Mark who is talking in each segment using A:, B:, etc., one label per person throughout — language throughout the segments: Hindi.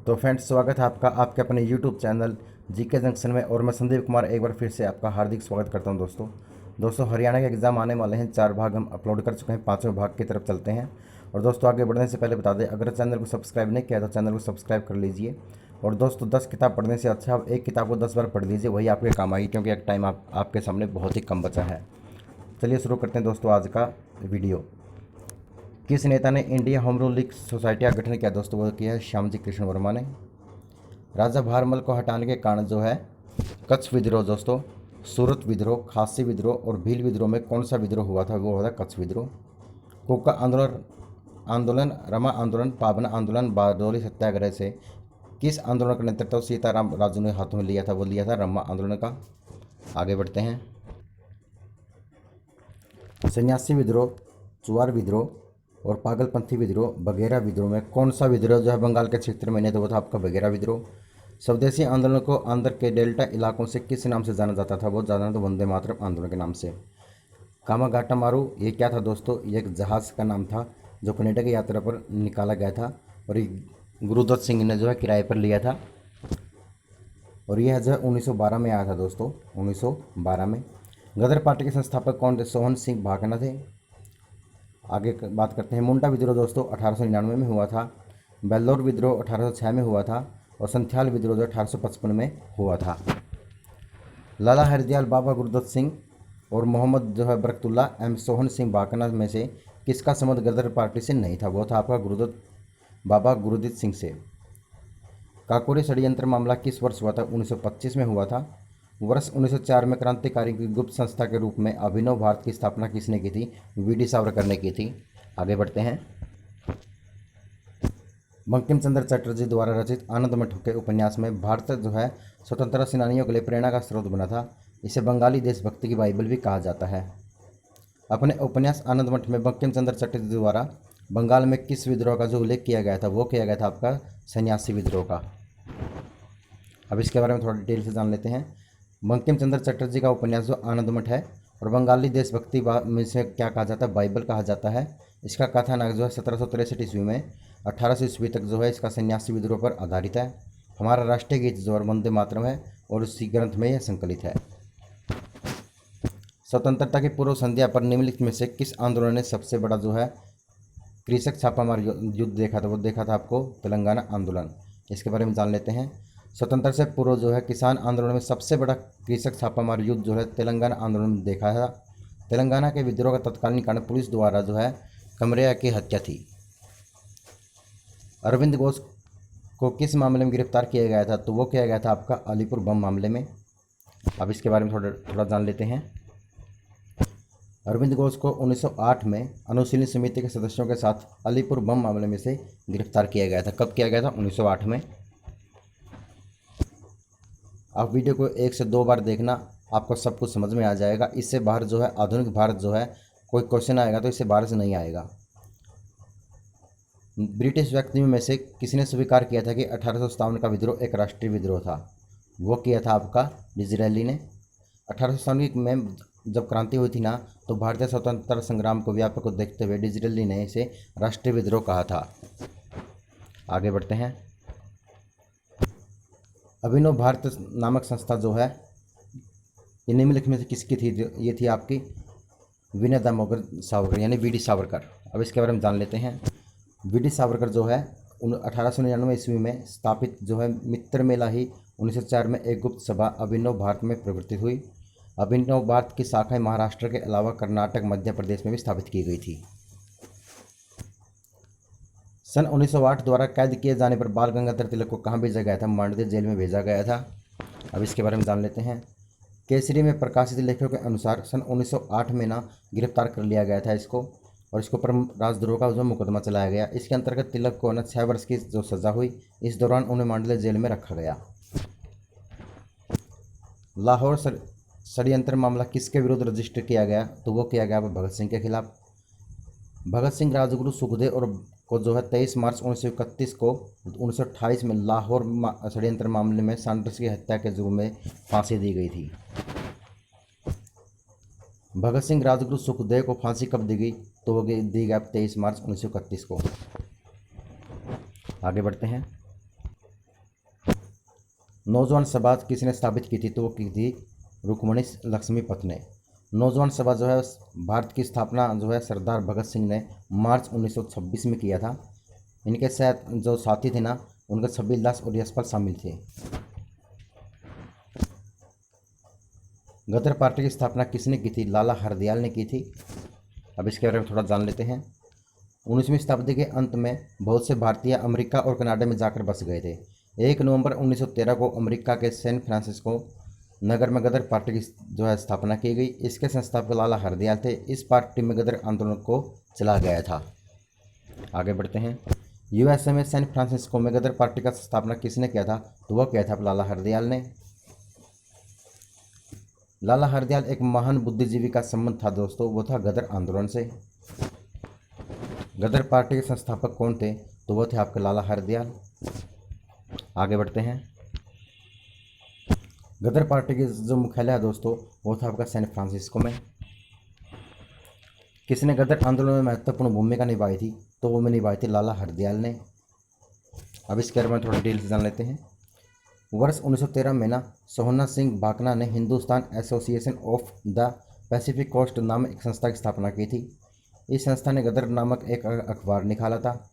A: तो फ्रेंड्स, स्वागत है आपका आपके अपने यूट्यूब चैनल जीके जंक्शन में। और मैं संदीप कुमार एक बार फिर से आपका हार्दिक स्वागत करता हूं। दोस्तों हरियाणा के एग्ज़ाम आने वाले हैं। 4 भाग हम अपलोड कर चुके हैं, 5वें भाग की तरफ चलते हैं। और दोस्तों आगे बढ़ने से पहले बता दें, अगर चैनल को सब्सक्राइब नहीं किया तो चैनल को सब्सक्राइब कर लीजिए। और दोस्तों 10 किताब पढ़ने से अच्छा आप एक किताब को 10 बार पढ़ लीजिए, वही आपके काम आएगी, क्योंकि एक टाइम आपके सामने बहुत ही कम बचा है। चलिए शुरू करते हैं दोस्तों आज का वीडियो। किस नेता ने India home rule league society का गठन किया? दोस्तों वो किया है श्यामजी कृष्ण वर्मा ने। राजा भारमल को हटाने के कारण जो है कच्छ विद्रोह, दोस्तों सूरत विद्रोह, खासी विद्रोह और भील विद्रोह में कौन सा विद्रोह हुआ था? वो हुआ था कच्छ विद्रोह। कुका आंदोलन, रमा आंदोलन, पाबना आंदोलन, बारडोली सत्याग्रह से किस आंदोलन का नेतृत्व सीताराम राजू ने हाथों में लिया था? वो लिया था रमा आंदोलन का। आगे बढ़ते हैं। सन्यासी विद्रोह, चुआर विद्रोह और पागलपंथी विद्रोह, बघेरा विद्रोह में कौन सा विद्रोह जो है बंगाल के क्षेत्र में नहीं? तो वो था आपका बघेरा विद्रोह। स्वदेशी आंदोलन को आंध्र के डेल्टा इलाकों से किस नाम से जाना जाता था? वो जाना था वंदे मातरम आंदोलन के नाम से। कामागाटा मारू ये क्या था? दोस्तों ये एक जहाज़ का नाम था जो कनाडा की यात्रा पर निकाला गया था, और ये गुरुदत्त सिंह ने जो है किराए पर लिया था। और यह जो है 1912 में आया था दोस्तों, 1912 में। गदर पार्टी के संस्थापक कौन थे? सोहन सिंह भाकना थे। आगे बात करते हैं। मुंडा विद्रोह दोस्तों 1899 में हुआ था। बेल्लौर विद्रोह 1806 में हुआ था। और संथ्याल विद्रोह जो 1855 में हुआ था। लाला हरदयाल, बाबा गुरदत्त सिंह और मोहम्मद जो है बरकतुल्ला एम सोहन सिंह भाकना में से किसका संबंध गदर पार्टी से नहीं था? वो था आपका बाबा गुरदत्त सिंह से। काकोरी षड्यंत्र मामला किस वर्ष हुआ था? 1925 में हुआ था। वर्ष 1904 में क्रांतिकारी की गुप्त संस्था के रूप में अभिनव भारत की स्थापना किसने की थी? वीडी सावरकर ने की थी। आगे बढ़ते हैं। बंकिम चंद्र चटर्जी द्वारा रचित आनंद मठ के उपन्यास में भारत जो है स्वतंत्रता सेनानियों के लिए प्रेरणा का स्रोत बना था। इसे बंगाली देशभक्ति की बाइबल भी कहा जाता है। अपने उपन्यास आनंद मठ में बंकिम चंद्र चटर्जी द्वारा बंगाल में किस विद्रोह का जो उल्लेख किया गया था? वो किया गया था आपका सन्यासी विद्रोह का। अब इसके बारे में थोड़ा डिटेल से जान लेते हैं। बंकिम चंद्र चटर्जी का उपन्यास जो आनंद मठ है और बंगाली देशभक्ति में से क्या कहा जाता है? बाइबल कहा जाता है। इसका कथानक जो है 1763 ईस्वी में 1800 ईस्वी तक जो है इसका सन्यासी विद्रोह पर आधारित है। हमारा राष्ट्रीय गीत जो है वंदे मातरम है और इसी ग्रंथ में यह संकलित है। स्वतंत्रता की पूर्व संध्या पर निम्नलिखित में से किस आंदोलन ने सबसे बड़ा जो है कृषक छापामार युद्ध देखा था? वो देखा था आपको तेलंगाना आंदोलन। इसके बारे में जान लेते हैं। स्वतंत्रता से पूर्व जो है किसान आंदोलन में सबसे बड़ा कृषक छापामार युद्ध जो है तेलंगाना आंदोलन में देखा है। तेलंगाना के विद्रोह का तत्कालीन कारण पुलिस द्वारा जो है कमरिया की हत्या थी। अरविंद घोष को किस मामले में गिरफ्तार किया गया था? तो वो किया गया था आपका अलीपुर बम मामले में। अब इसके बारे में थोड़ा जान लेते हैं। अरविंद घोष को 1908 में अनुशीलन समिति के सदस्यों के साथ अलीपुर बम मामले में से गिरफ्तार किया गया था। कब किया गया था? 1908 में। आप वीडियो को 1 से 2 बार देखना, आपको सब कुछ समझ में आ जाएगा। इससे बाहर जो है आधुनिक भारत जो है कोई क्वेश्चन आएगा तो इससे बाहर से नहीं आएगा। ब्रिटिश व्यक्तियों में से किसने स्वीकार किया था कि 1857 का विद्रोह एक राष्ट्रीय विद्रोह था? वो किया था आपका डिज़रायली ने। 1857 में जब क्रांति हुई थी ना, तो भारतीय स्वतंत्रता संग्राम को व्यापक को देखते हुए डिज़रायली ने इसे राष्ट्रीय विद्रोह कहा था। आगे बढ़ते हैं। अभिनव भारत नामक संस्था जो है ये निम्नलिखित में से किसकी थी? ये थी आपकी विनय दामोदर सावरकर यानी वीडी सावरकर। अब इसके बारे में जान लेते हैं। वीडी सावरकर जो है 1899 ईस्वी में स्थापित जो है मित्र मेला ही 1904 में एक गुप्त सभा अभिनव भारत में प्रवर्तित हुई। अभिनव भारत की शाखाएं महाराष्ट्र के अलावा कर्नाटक, मध्य प्रदेश में भी स्थापित की गई थी। सन 1908 द्वारा कैद किए जाने पर बाल गंगाधर तिलक को कहाँ भेजा गया था? मांडवे जेल में भेजा गया था। अब इसके बारे में जान लेते हैं। केसरी में प्रकाशित लेखों के अनुसार सन 1908 में ना गिरफ्तार कर लिया गया था इसको, और इसके ऊपर राजद्रोह का जो मुकदमा चलाया गया। इसके अंतर्गत तिलक को ना 6 वर्ष की जो सज़ा हुई। इस दौरान उन्हें मांडले जेल में रखा गया। लाहौर षड्यंत्र मामला किसके विरुद्ध रजिस्टर किया गया? तो वो किया गया भगत सिंह के खिलाफ। भगत सिंह, राजगुरु सुखदेव और को जो है 23 मार्च 1931 को 1928 में लाहौर षड्यंत्र मामले में सैंडर्स की हत्या के जुर्म में फांसी दी गई थी। भगत सिंह, राजगुरु सुखदेव को फांसी कब दी गई? तो वो दी गई 23 मार्च 1931 को। आगे बढ़ते हैं। नौजवान सभा किसने स्थापित की थी? तो वो की थी रुक्मिणी लक्ष्मीपत ने। नौजवान सभा जो है भारत की स्थापना जो है सरदार भगत सिंह ने मार्च 1926 में किया था। इनके साथ जो साथी थे ना, उनके छबील दास और यशपाल शामिल थे। गदर पार्टी की स्थापना किसने की थी? लाला हरदयाल ने की थी। अब इसके बारे में थोड़ा जान लेते हैं। 19वीं शताब्दी के अंत में बहुत से भारतीय अमेरिका और कनाडा में जाकर बस गए थे। 1 नवंबर 1913 को अमेरिका के सैन फ्रांसिस्को नगर में गदर पार्टी की जो है स्थापना की गई। इसके संस्थापक लाला हरदयाल थे। इस पार्टी में गदर आंदोलन को चला गया था। आगे बढ़ते हैं। यूएसए में सैन फ्रांसिस्को में गदर पार्टी का स्थापना किसने किया था? तो वह किया था लाला हरदयाल ने। लाला हरदयाल एक महान बुद्धिजीवी का संबंध था दोस्तों, वो था गदर आंदोलन से। गदर पार्टी के संस्थापक कौन थे? तो वो थे आपके लाला हरदयाल। आगे बढ़ते हैं। गदर पार्टी की जो मुख्यालय है दोस्तों, वो था आपका सैन फ्रांसिस्को में। किसने गदर आंदोलन में महत्वपूर्ण भूमिका निभाई थी? तो वो में निभाई थी लाला हरदयाल ने। अब इसके बारे में थोड़ा डिटेल से जान लेते हैं। वर्ष 1913 में ना सोहना सिंह भाकना ने Hindustan Association of the Pacific Coast नामक एक संस्था की स्थापना की थी। इस संस्था ने गदर नामक एक अखबार निकाला था,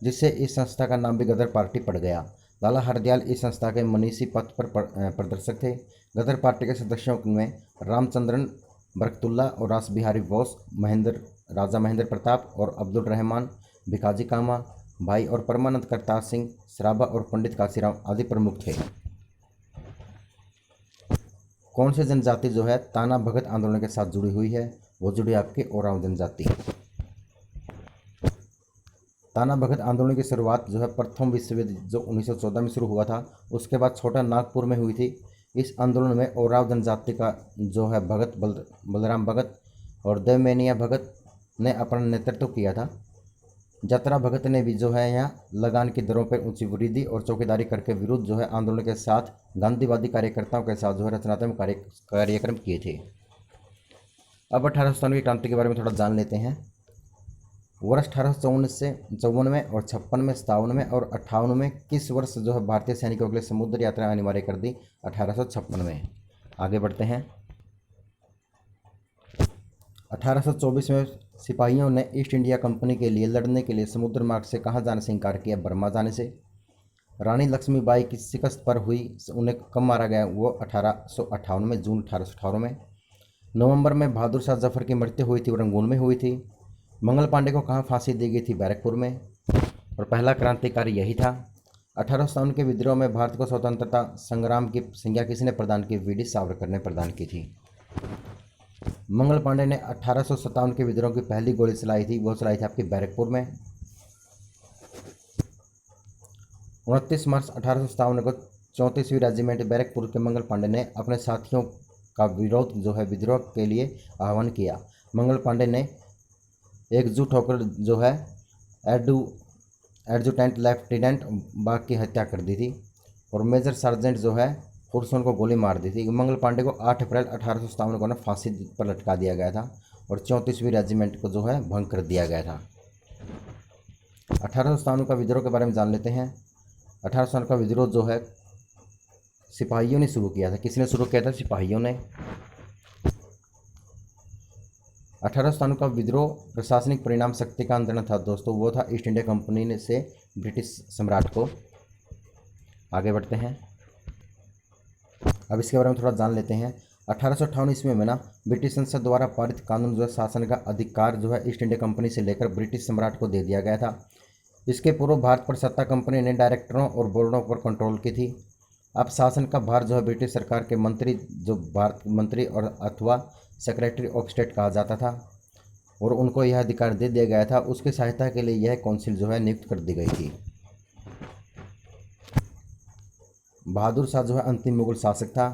A: जिससे इस संस्था का नाम भी गदर पार्टी पड़ गया। लाला हरदयाल इस संस्था के मनीषी पद पर प्रदर्शक थे। गदर पार्टी के सदस्यों में रामचंद्रन बरकतुल्ला और रास बिहारी बोस, राजा महेंद्र प्रताप और अब्दुल रहमान, भिकाजी कामा भाई और परमानंद करतार सिंह सराबा और पंडित काशीराम आदि प्रमुख थे। कौन सी जनजाति जो है ताना भगत आंदोलन के साथ जुड़ी हुई है? वो जुड़ी आपकी ओरांव जनजाति। ताना भगत आंदोलन की शुरुआत जो है प्रथम विश्व युद्ध जो 1914 में शुरू हुआ था, उसके बाद छोटा नागपुर में हुई थी। इस आंदोलन में ओराव जनजाति का जो है भगत बलराम भगत और देवमेनिया भगत ने अपना नेतृत्व किया था। जतरा भगत ने भी जो है यहाँ लगान की दरों पर ऊंची वृद्धि और चौकीदारी करके विरुद्ध जो है आंदोलन के साथ गांधीवादी कार्यकर्ताओं के साथ जो है रचनात्मक कार्यक्रम किए थे। अब 1857 की क्रांति के बारे में थोड़ा जान लेते हैं। वर्ष 1854 से 54 में और 56 में 57 में और 58 में किस वर्ष जो है भारतीय सैनिकों के लिए समुद्र यात्रा अनिवार्य कर दी? 1856 में। आगे बढ़ते हैं। 1824 में सिपाहियों ने ईस्ट इंडिया कंपनी के लिए लड़ने के लिए समुद्र मार्ग से कहाँ जाने से इनकार किया? बर्मा जाने से। रानी लक्ष्मीबाई की शिकस्त पर हुई, उन्हें कब मारा गया? वो 1858 में, जून 1858 में। नवंबर में बहादुर शाह जफर की मृत्यु हुई थी, वो रंगून में हुई थी। मंगल पांडे को कहाँ फांसी दी गई थी? बैरकपुर में। और पहला क्रांतिकारी यही था। 1857 के विद्रोह में भारत को स्वतंत्रता संग्राम की संज्ञा किसने प्रदान की? वीडी सावरकर ने प्रदान की थी। मंगल पांडे ने 1857 के विद्रोह की पहली गोली चलाई थी, वो चलाई थी आपकी बैरकपुर में। 29 मार्च 1857 को 34वीं रेजिमेंट बैरकपुर के मंगल पांडे ने अपने साथियों का विरोध जो है विद्रोह के लिए आह्वान किया। मंगल पांडे ने एकजुट होकर जो है एडजुटेंट लेफ्टिनेंट बाग की हत्या कर दी थी और मेजर सार्जेंट जो है पुरसोन को गोली मार दी थी। मंगल पांडे को 8 अप्रैल 1857 को ना फांसी पर लटका दिया गया था और 34वीं रेजिमेंट को जो है भंग कर दिया गया था। 1857 का विद्रोह के बारे में जान लेते हैं। 1857 का विद्रोह जो है सिपाहियों ने शुरू किया था। किसने शुरू किया था? सिपाहियों ने। 1857 का विद्रोह प्रशासनिक परिणाम शक्ति का आंदोलन था दोस्तों, वो था ईस्ट इंडिया कंपनी से ब्रिटिश सम्राट को। आगे बढ़ते हैं। अब इसके बारे में थोड़ा जान लेते हैं। 1858 ईस्वी में ना ब्रिटिश संसद द्वारा पारित कानून जो है शासन का अधिकार जो है ईस्ट इंडिया कंपनी से लेकर ब्रिटिश सम्राट को दे दिया गया था। इसके पूर्व भारत पर सत्ता कंपनी ने डायरेक्टरों और बोर्डों पर कंट्रोल की थी। अब शासन का भार जो है ब्रिटिश सरकार के मंत्री, जो भारत मंत्री और अथवा सेक्रेटरी ऑफ स्टेट कहा जाता था, और उनको यह अधिकार दे दिया गया था। उसकी सहायता के लिए यह काउंसिल जो है नियुक्त कर दी गई थी। बहादुर शाह जो है अंतिम मुगल शासक था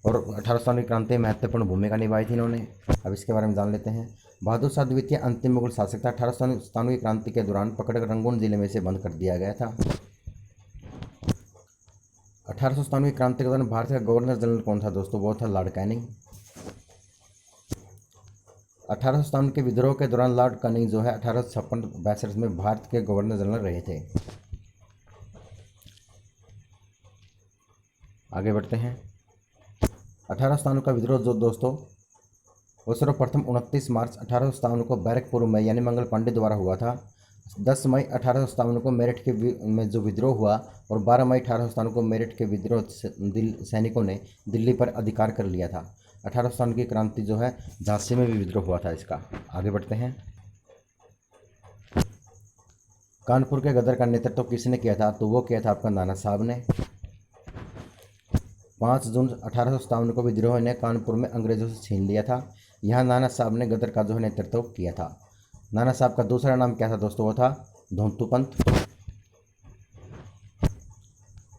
A: और 1857 की क्रांति में महत्वपूर्ण भूमिका निभाई थी इन्होंने। अब इसके बारे में जान लेते हैं। बहादुर शाह द्वितीय अंतिम मुगल शासक था। 1857 की क्रांति के दौरान पकड़कर रंगून जिले में से बंद कर दिया गया था। 1857 की क्रांति के दौरान भारत का गवर्नर जनरल कौन था दोस्तों? वो था लॉर्ड कैनिंग। 1857 के विद्रोह के दौरान लॉर्ड कैनिंग जो है 1856-62 में भारत के गवर्नर जनरल रहे थे। आगे बढ़ते हैं। 1857 का विद्रोह जो दोस्तों वो सर्वप्रथम 29 मार्च 1857 को बैरकपुर में यानी मंगल पांडे द्वारा हुआ था। 10 मई 1857 को मेरठ के में जो विद्रोह हुआ और 12 मई 1857 को मेरठ के विद्रोह सैनिकों ने दिल्ली पर अधिकार कर लिया था। 1857 की क्रांति जो है झांसी में भी विद्रोह हुआ था इसका। आगे बढ़ते हैं। कानपुर के गदर का नेतृत्व किसने किया था? तो वो किया था आपका नाना साहब ने। 5 जून 1857 को विद्रोह ने कानपुर में अंग्रेजों से छीन लिया था। यहाँ नाना साहब ने गदर का जो है नेतृत्व किया था। नाना साहब का दूसरा नाम क्या था दोस्तों? वो था धोंतू पंत।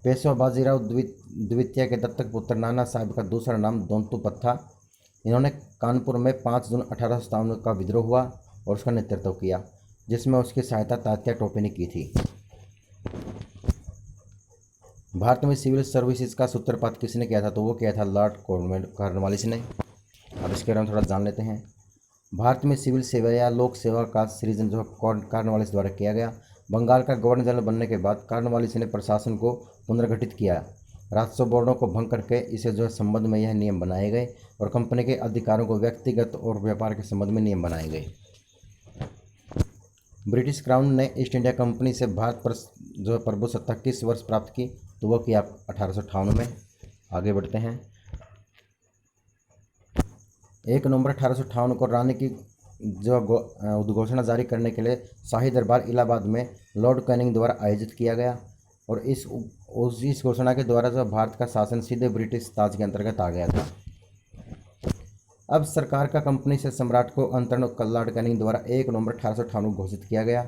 A: पेशवा बाजीराव द्वितीय के दत्तक पुत्र नाना साहब का दूसरा नाम धोंतू पंत था। इन्होंने कानपुर में 5 जून 1857 का विद्रोह हुआ और उसका नेतृत्व किया, जिसमें उसकी सहायता तात्या टोपे ने की थी। भारत में सिविल सर्विसेज का सूत्रपात किसने किया था? तो वो किया था लॉर्ड कॉर्नवालिस ने। अब इसके बारे में थोड़ा जान लेते हैं। भारत में सिविल सेवा या लोक सेवा का सृजन जो कॉर्नवालिस द्वारा किया गया। बंगाल का गवर्नर जनरल बनने के बाद कॉर्नवालिस ने प्रशासन को पुनर्गठित किया। राजस्व बोर्डों को भंग करके इसे जो है संबंध में यह नियम बनाए गए और कंपनी के अधिकारों को व्यक्तिगत और व्यापार के संबंध में नियम बनाए गए। ब्रिटिश क्राउन ने ईस्ट इंडिया कंपनी से भारत पर जो है प्रभुसत्ता किस वर्ष प्राप्त की? तो वो किया 1858 में। आगे बढ़ते हैं। 1 नवंबर 1858 को रानी की जो उद्घोषणा जारी करने के लिए शाही दरबार इलाहाबाद में लॉर्ड कैनिंग द्वारा आयोजित किया गया और इस घोषणा के द्वारा जो भारत का शासन सीधे ब्रिटिश ताज के अंतर्गत आ गया था। अब सरकार का कंपनी से सम्राट को अंतरण लॉर्ड कैनिंग द्वारा 1 नवंबर 1858 को घोषित किया गया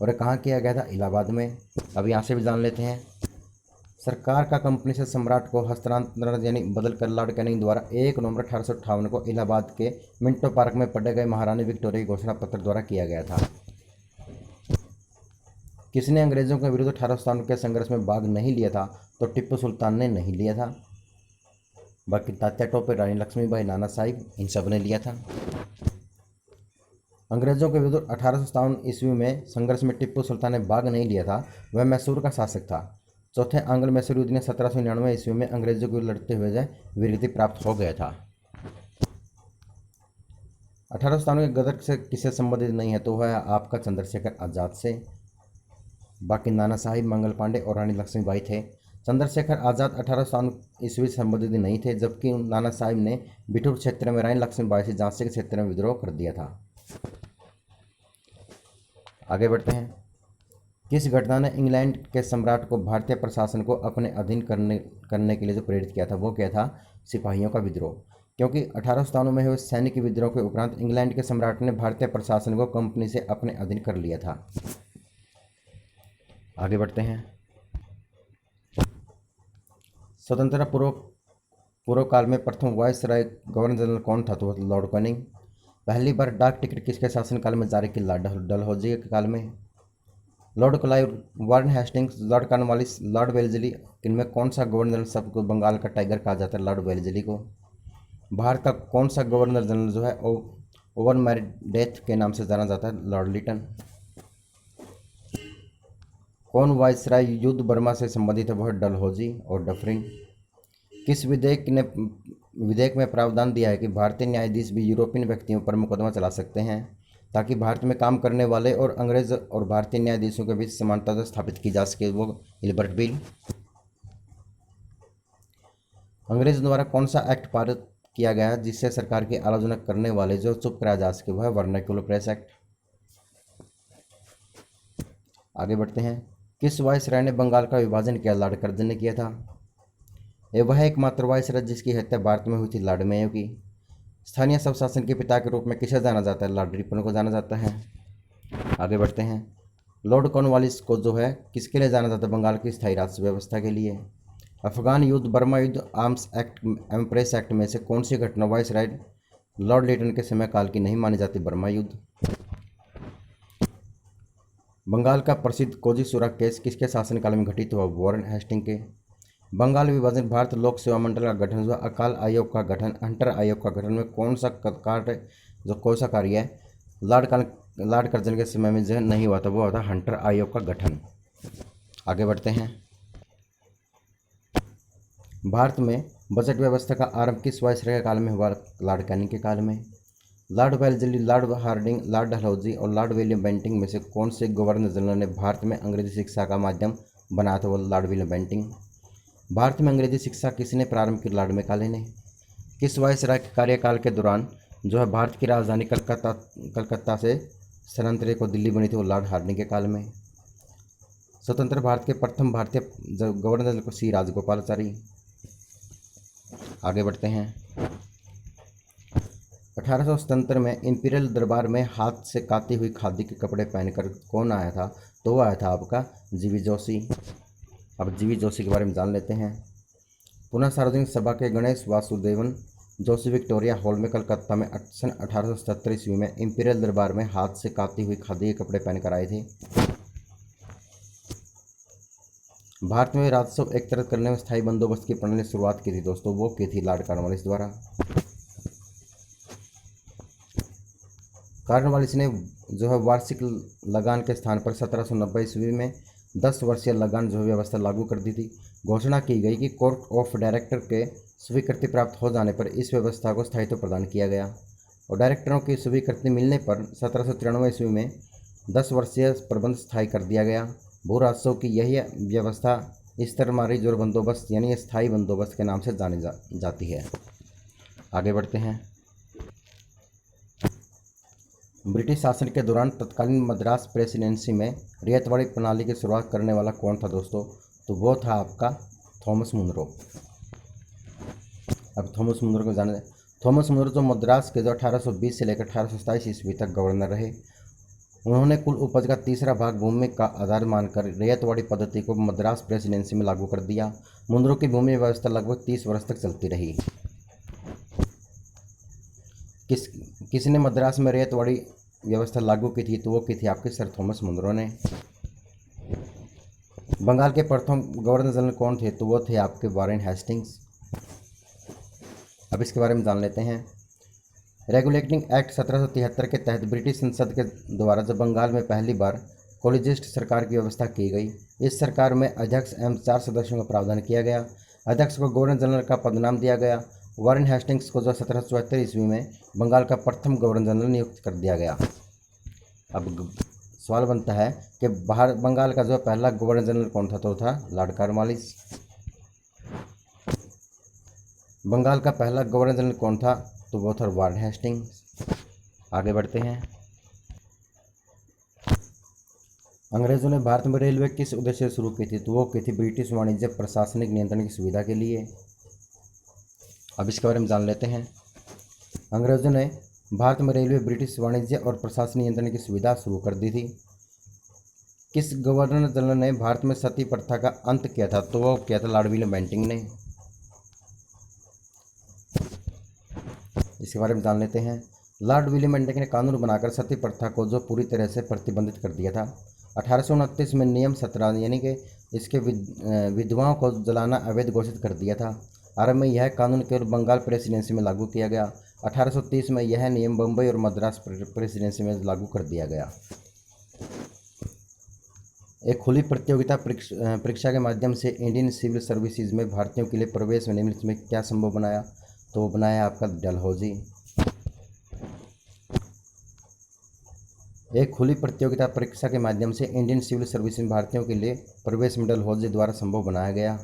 A: और ये कहाँ किया गया था? इलाहाबाद में। अब यहाँ से भी जान लेते हैं। सरकार का कंपनी से सम्राट को हस्तांतरण यानी बदल कर लॉर्ड कैनिंग द्वारा 1 नवंबर 1858 को इलाहाबाद के मिंटो पार्क में पढ़े गए महारानी विक्टोरिया की घोषणा पत्र द्वारा किया गया था। किसने अंग्रेजों के विरुद्ध 1857 के संघर्ष में भाग नहीं लिया था? तो टीपू सुल्तान ने नहीं लिया था। बाकी तात्या टोपे, रानी लक्ष्मीबाई, नाना साहिब, इन सब ने लिया था। अंग्रेजों के विरुद्ध 1857 ईस्वी में संघर्ष में टीपू सुल्तान ने भाग नहीं लिया था। वह मैसूर का शासक था। चौथे आंग्ल मैसूर युद्ध में 1799 ईस्वी में अंग्रेजों को लड़ते हुए वीरगति प्राप्त हो गया था। 1857 के गदर से किससे संबंधित नहीं है? तो वह आपका चंद्रशेखर आज़ाद से। बाकी नाना साहिब, मंगल पांडे और रानी लक्ष्मीबाई थे। चंद्रशेखर आज़ाद 1857 ईस्वी से संबंधित नहीं थे, जबकि नाना साहिब ने बिठूर क्षेत्र में रानी लक्ष्मीबाई से झांसी के क्षेत्र में विद्रोह कर दिया था। आगे बढ़ते हैं। किस घटना ने इंग्लैंड के सम्राट को भारतीय प्रशासन को अपने अधीन करने के लिए जो प्रेरित किया था? वो क्या था? सिपाहियों का विद्रोह। क्योंकि 1857 में हुए सैनिक विद्रोह के उपरांत इंग्लैंड के सम्राट ने भारतीय प्रशासन को कंपनी से अपने अधीन कर लिया था। आगे बढ़ते हैं। स्वतंत्रता पूर्व काल में प्रथम वायसराय गवर्नर जनरल कौन था? तो लॉर्ड कैनिंग। पहली बार डाक टिकट किसके शासनकाल में जारी की? डलहौजी के काल में। Lord Clive, Warren Hastings, Lord Cornwallis, Lord Wellesley, इनमें कौन सा गवर्नर सबको बंगाल का टाइगर कहा जाता है? लॉर्ड वेलेस्ली को। भारत का कौन सा गवर्नर जनरल जो है ओवन मैरिड डेथ के नाम से जाना जाता है? लॉर्ड लिटन। कौन वायसराय युद्ध बर्मा से संबंधित है? वह डलहौजी और डफरिन। किस विधेयक में प्रावधान दिया है कि भारतीय न्यायाधीश भी यूरोपियन व्यक्तियों पर मुकदमा चला सकते हैं ताकि भारत में काम करने वाले और अंग्रेज और भारतीय न्यायाधीशों के बीच समानता स्थापित की जा सके? वो हिल्बर्ट बिल। अंग्रेज द्वारा कौन सा एक्ट पारित किया गया जिससे सरकार की आलोचना करने वाले जो चुप कराया जा सके? वह वर्नाक्युलर प्रेस एक्ट। आगे बढ़ते हैं। किस वायसराय ने बंगाल का विभाजन किया? लॉर्ड कर्जन ने किया था। वह एकमात्र वायसराय जिसकी हत्या भारत में हुई थी? लॉर्ड मेयो की। स्थानीय स्वशासन के पिता के रूप में किसे जाना जाता है? लॉर्ड रिपन को जाना जाता है। आगे बढ़ते हैं। लॉर्ड कॉर्नवालिस को जो है किसके लिए जाना जाता है? बंगाल की स्थायी राष्ट्र व्यवस्था के लिए। अफगान युद्ध, बर्मा युद्ध, आर्म्स एक्ट एवं प्रेस एक्ट में से कौन सी घटना वायसराय लॉर्ड लिटन के समय काल की नहीं मानी जाती? बर्मा युद्ध। बंगाल का प्रसिद्ध कोजीसुरा केस किसके शासनकाल में घटित हुआ? वारन हेस्टिंग के। बंगाल विभाजन, भारत लोक सेवा मंडल का गठन हुआ, अकाल आयोग का गठन, हंटर आयोग का गठन में कौन सा कार्य है लॉर्ड कर्जन के समय में जो नहीं हुआ था? वो हुआ था हंटर आयोग का गठन। आगे बढ़ते हैं। भारत में बजट व्यवस्था का आरंभ किस वायसराय के काल में हुआ? लॉर्ड कैनिंग के काल में। Lord Wellesley, Lord Hardinge, Lord Dalhousie और लॉर्ड विलियम बेंटिंक में से कौन से गवर्नर जनरल ने भारत में अंग्रेजी शिक्षा का माध्यम बनाया था? वो लॉर्ड विलियम बेंटिंक। भारत में अंग्रेजी शिक्षा किसने प्रारंभ की? लॉर्ड मैकाले ने। किस वायसराय के कार्यकाल के दौरान जो है भारत की राजधानी कलकत्ता से स्थानांतरित को दिल्ली बनी थी? वो लॉर्ड हार्डिंग के काल में। स्वतंत्र भारत के प्रथम भारतीय गवर्नर जनरल सी राजगोपालाचारी। आगे बढ़ते हैं। 1877 में इंपीरियल दरबार में हाथ से काती हुई खादी के कपड़े पहनकर कौन आया था? तो वो आया था आपका जीवी जोशी। अब जीवी जोशी के बारे में जान लेते हैं। पुनः सार्वजनिक सभा के गणेश वासुदेवन जोशी विक्टोरिया हॉल में कलकत्ता में सन 1877 ईस्वी में इंपीरियल दरबार में हाथ से काती हुई खादी के कपड़े पहनकर आए थे। भारत में राजस्व एकत्रित करने में स्थायी बंदोबस्त की प्रणाली शुरुआत की थी दोस्तों? वो की थी लॉर्ड कॉर्नवालिस द्वारा। कॉर्नवालिस ने जो है वार्षिक लगान के स्थान पर 1790 ईस्वी में 10 वर्षीय लगान जो है व्यवस्था लागू कर दी थी। घोषणा की गई कि कोर्ट ऑफ डायरेक्टर के स्वीकृति प्राप्त हो जाने पर इस व्यवस्था को स्थायित्व प्रदान किया गया और डायरेक्टरों की स्वीकृति मिलने पर 1793 ईस्वी में 10 वर्षीय प्रबंध स्थायी कर दिया गया। भू राजस्व की यही व्यवस्था स्तरमारी जोर बंदोबस्त यानी स्थायी बंदोबस्त के नाम से जानी जाती है। आगे बढ़ते हैं। ब्रिटिश शासन के दौरान तत्कालीन मद्रास प्रेसिडेंसी में रियायतवाड़ी प्रणाली की शुरुआत करने वाला कौन था दोस्तों? तो वो था आपका थॉमस मुनरो। अब थॉमस मुनरो को जाने। थॉमस मुनरो जो मद्रास के जो 1820 से लेकर 1827 ईस्वी तक गवर्नर रहे, उन्होंने कुल उपज का तीसरा भाग भूमि का आधार मानकर रैयतवाड़ी पद्धति को मद्रास प्रेसिडेंसी में लागू कर दिया। मुनरो की भूमि व्यवस्था लगभग 30 वर्ष तक चलती रही। किसने मद्रास में रैयतवाड़ी व्यवस्था लागू की थी? तो वो की थी आपके सर थॉमस मुनरो ने। बंगाल के प्रथम गवर्नर जनरल कौन थे? तो वो थे आपके वारेन हेस्टिंग्स। अब इसके बारे में जान लेते हैं। रेगुलेटिंग एक्ट 1773 के तहत ब्रिटिश संसद के द्वारा जब बंगाल में पहली बार कोलिजिस्ट सरकार की व्यवस्था की गई, इस सरकार में अध्यक्ष एवं 4 सदस्यों का प्रावधान किया गया। अध्यक्ष को गवर्नर जनरल का पदनाम दिया गया। वारेन हेस्टिंग्स को जो 1774 ईस्वी में बंगाल का प्रथम गवर्नर जनरल नियुक्त कर दिया गया। अब सवाल बनता है कि बंगाल का जो पहला गवर्नर जनरल कौन था? तो था लॉर्ड कॉर्नवालिस। बंगाल का पहला गवर्नर जनरल कौन था? तो वो था वारेन हेस्टिंग्स। आगे बढ़ते हैं। अंग्रेजों ने भारत में रेलवे किस उद्देश्य से शुरू की थी? तो वो की थी ब्रिटिश वाणिज्य प्रशासनिक नियंत्रण की सुविधा के लिए। अब इसके बारे में जान लेते हैं। अंग्रेजों ने भारत में रेलवे ब्रिटिश वाणिज्य और प्रशासनिक नियंत्रण की सुविधा शुरू कर दी थी। किस गवर्नर जनरल ने भारत में सती प्रथा का अंत किया था? तो वो किया था लॉर्ड विलियम बेंटिंक ने। इसके बारे में जान लेते हैं। लॉर्ड विलियम बेंटिंक ने कानून बनाकर सती प्रथा को जो पूरी तरह से प्रतिबंधित कर दिया था। 1829 में नियम 17 यानी कि इसके विधवाओं को जलाना अवैध घोषित कर दिया था। आरंभ में यह कानून केवल बंगाल प्रेसिडेंसी में लागू किया गया। 1830 में यह नियम बम्बई और मद्रास प्रेसिडेंसी में लागू कर दिया गया। एक खुली प्रतियोगिता परीक्षा के माध्यम से इंडियन सिविल सर्विसेज में भारतीयों के लिए प्रवेश में निम्नलिखित में क्या संभव बनाया? तो वो बनाया आपका डलहौजी। एक खुली प्रतियोगिता परीक्षा के माध्यम से इंडियन सिविल सर्विस में भारतीयों के लिए प्रवेश में डलहौजी द्वारा संभव बनाया गया।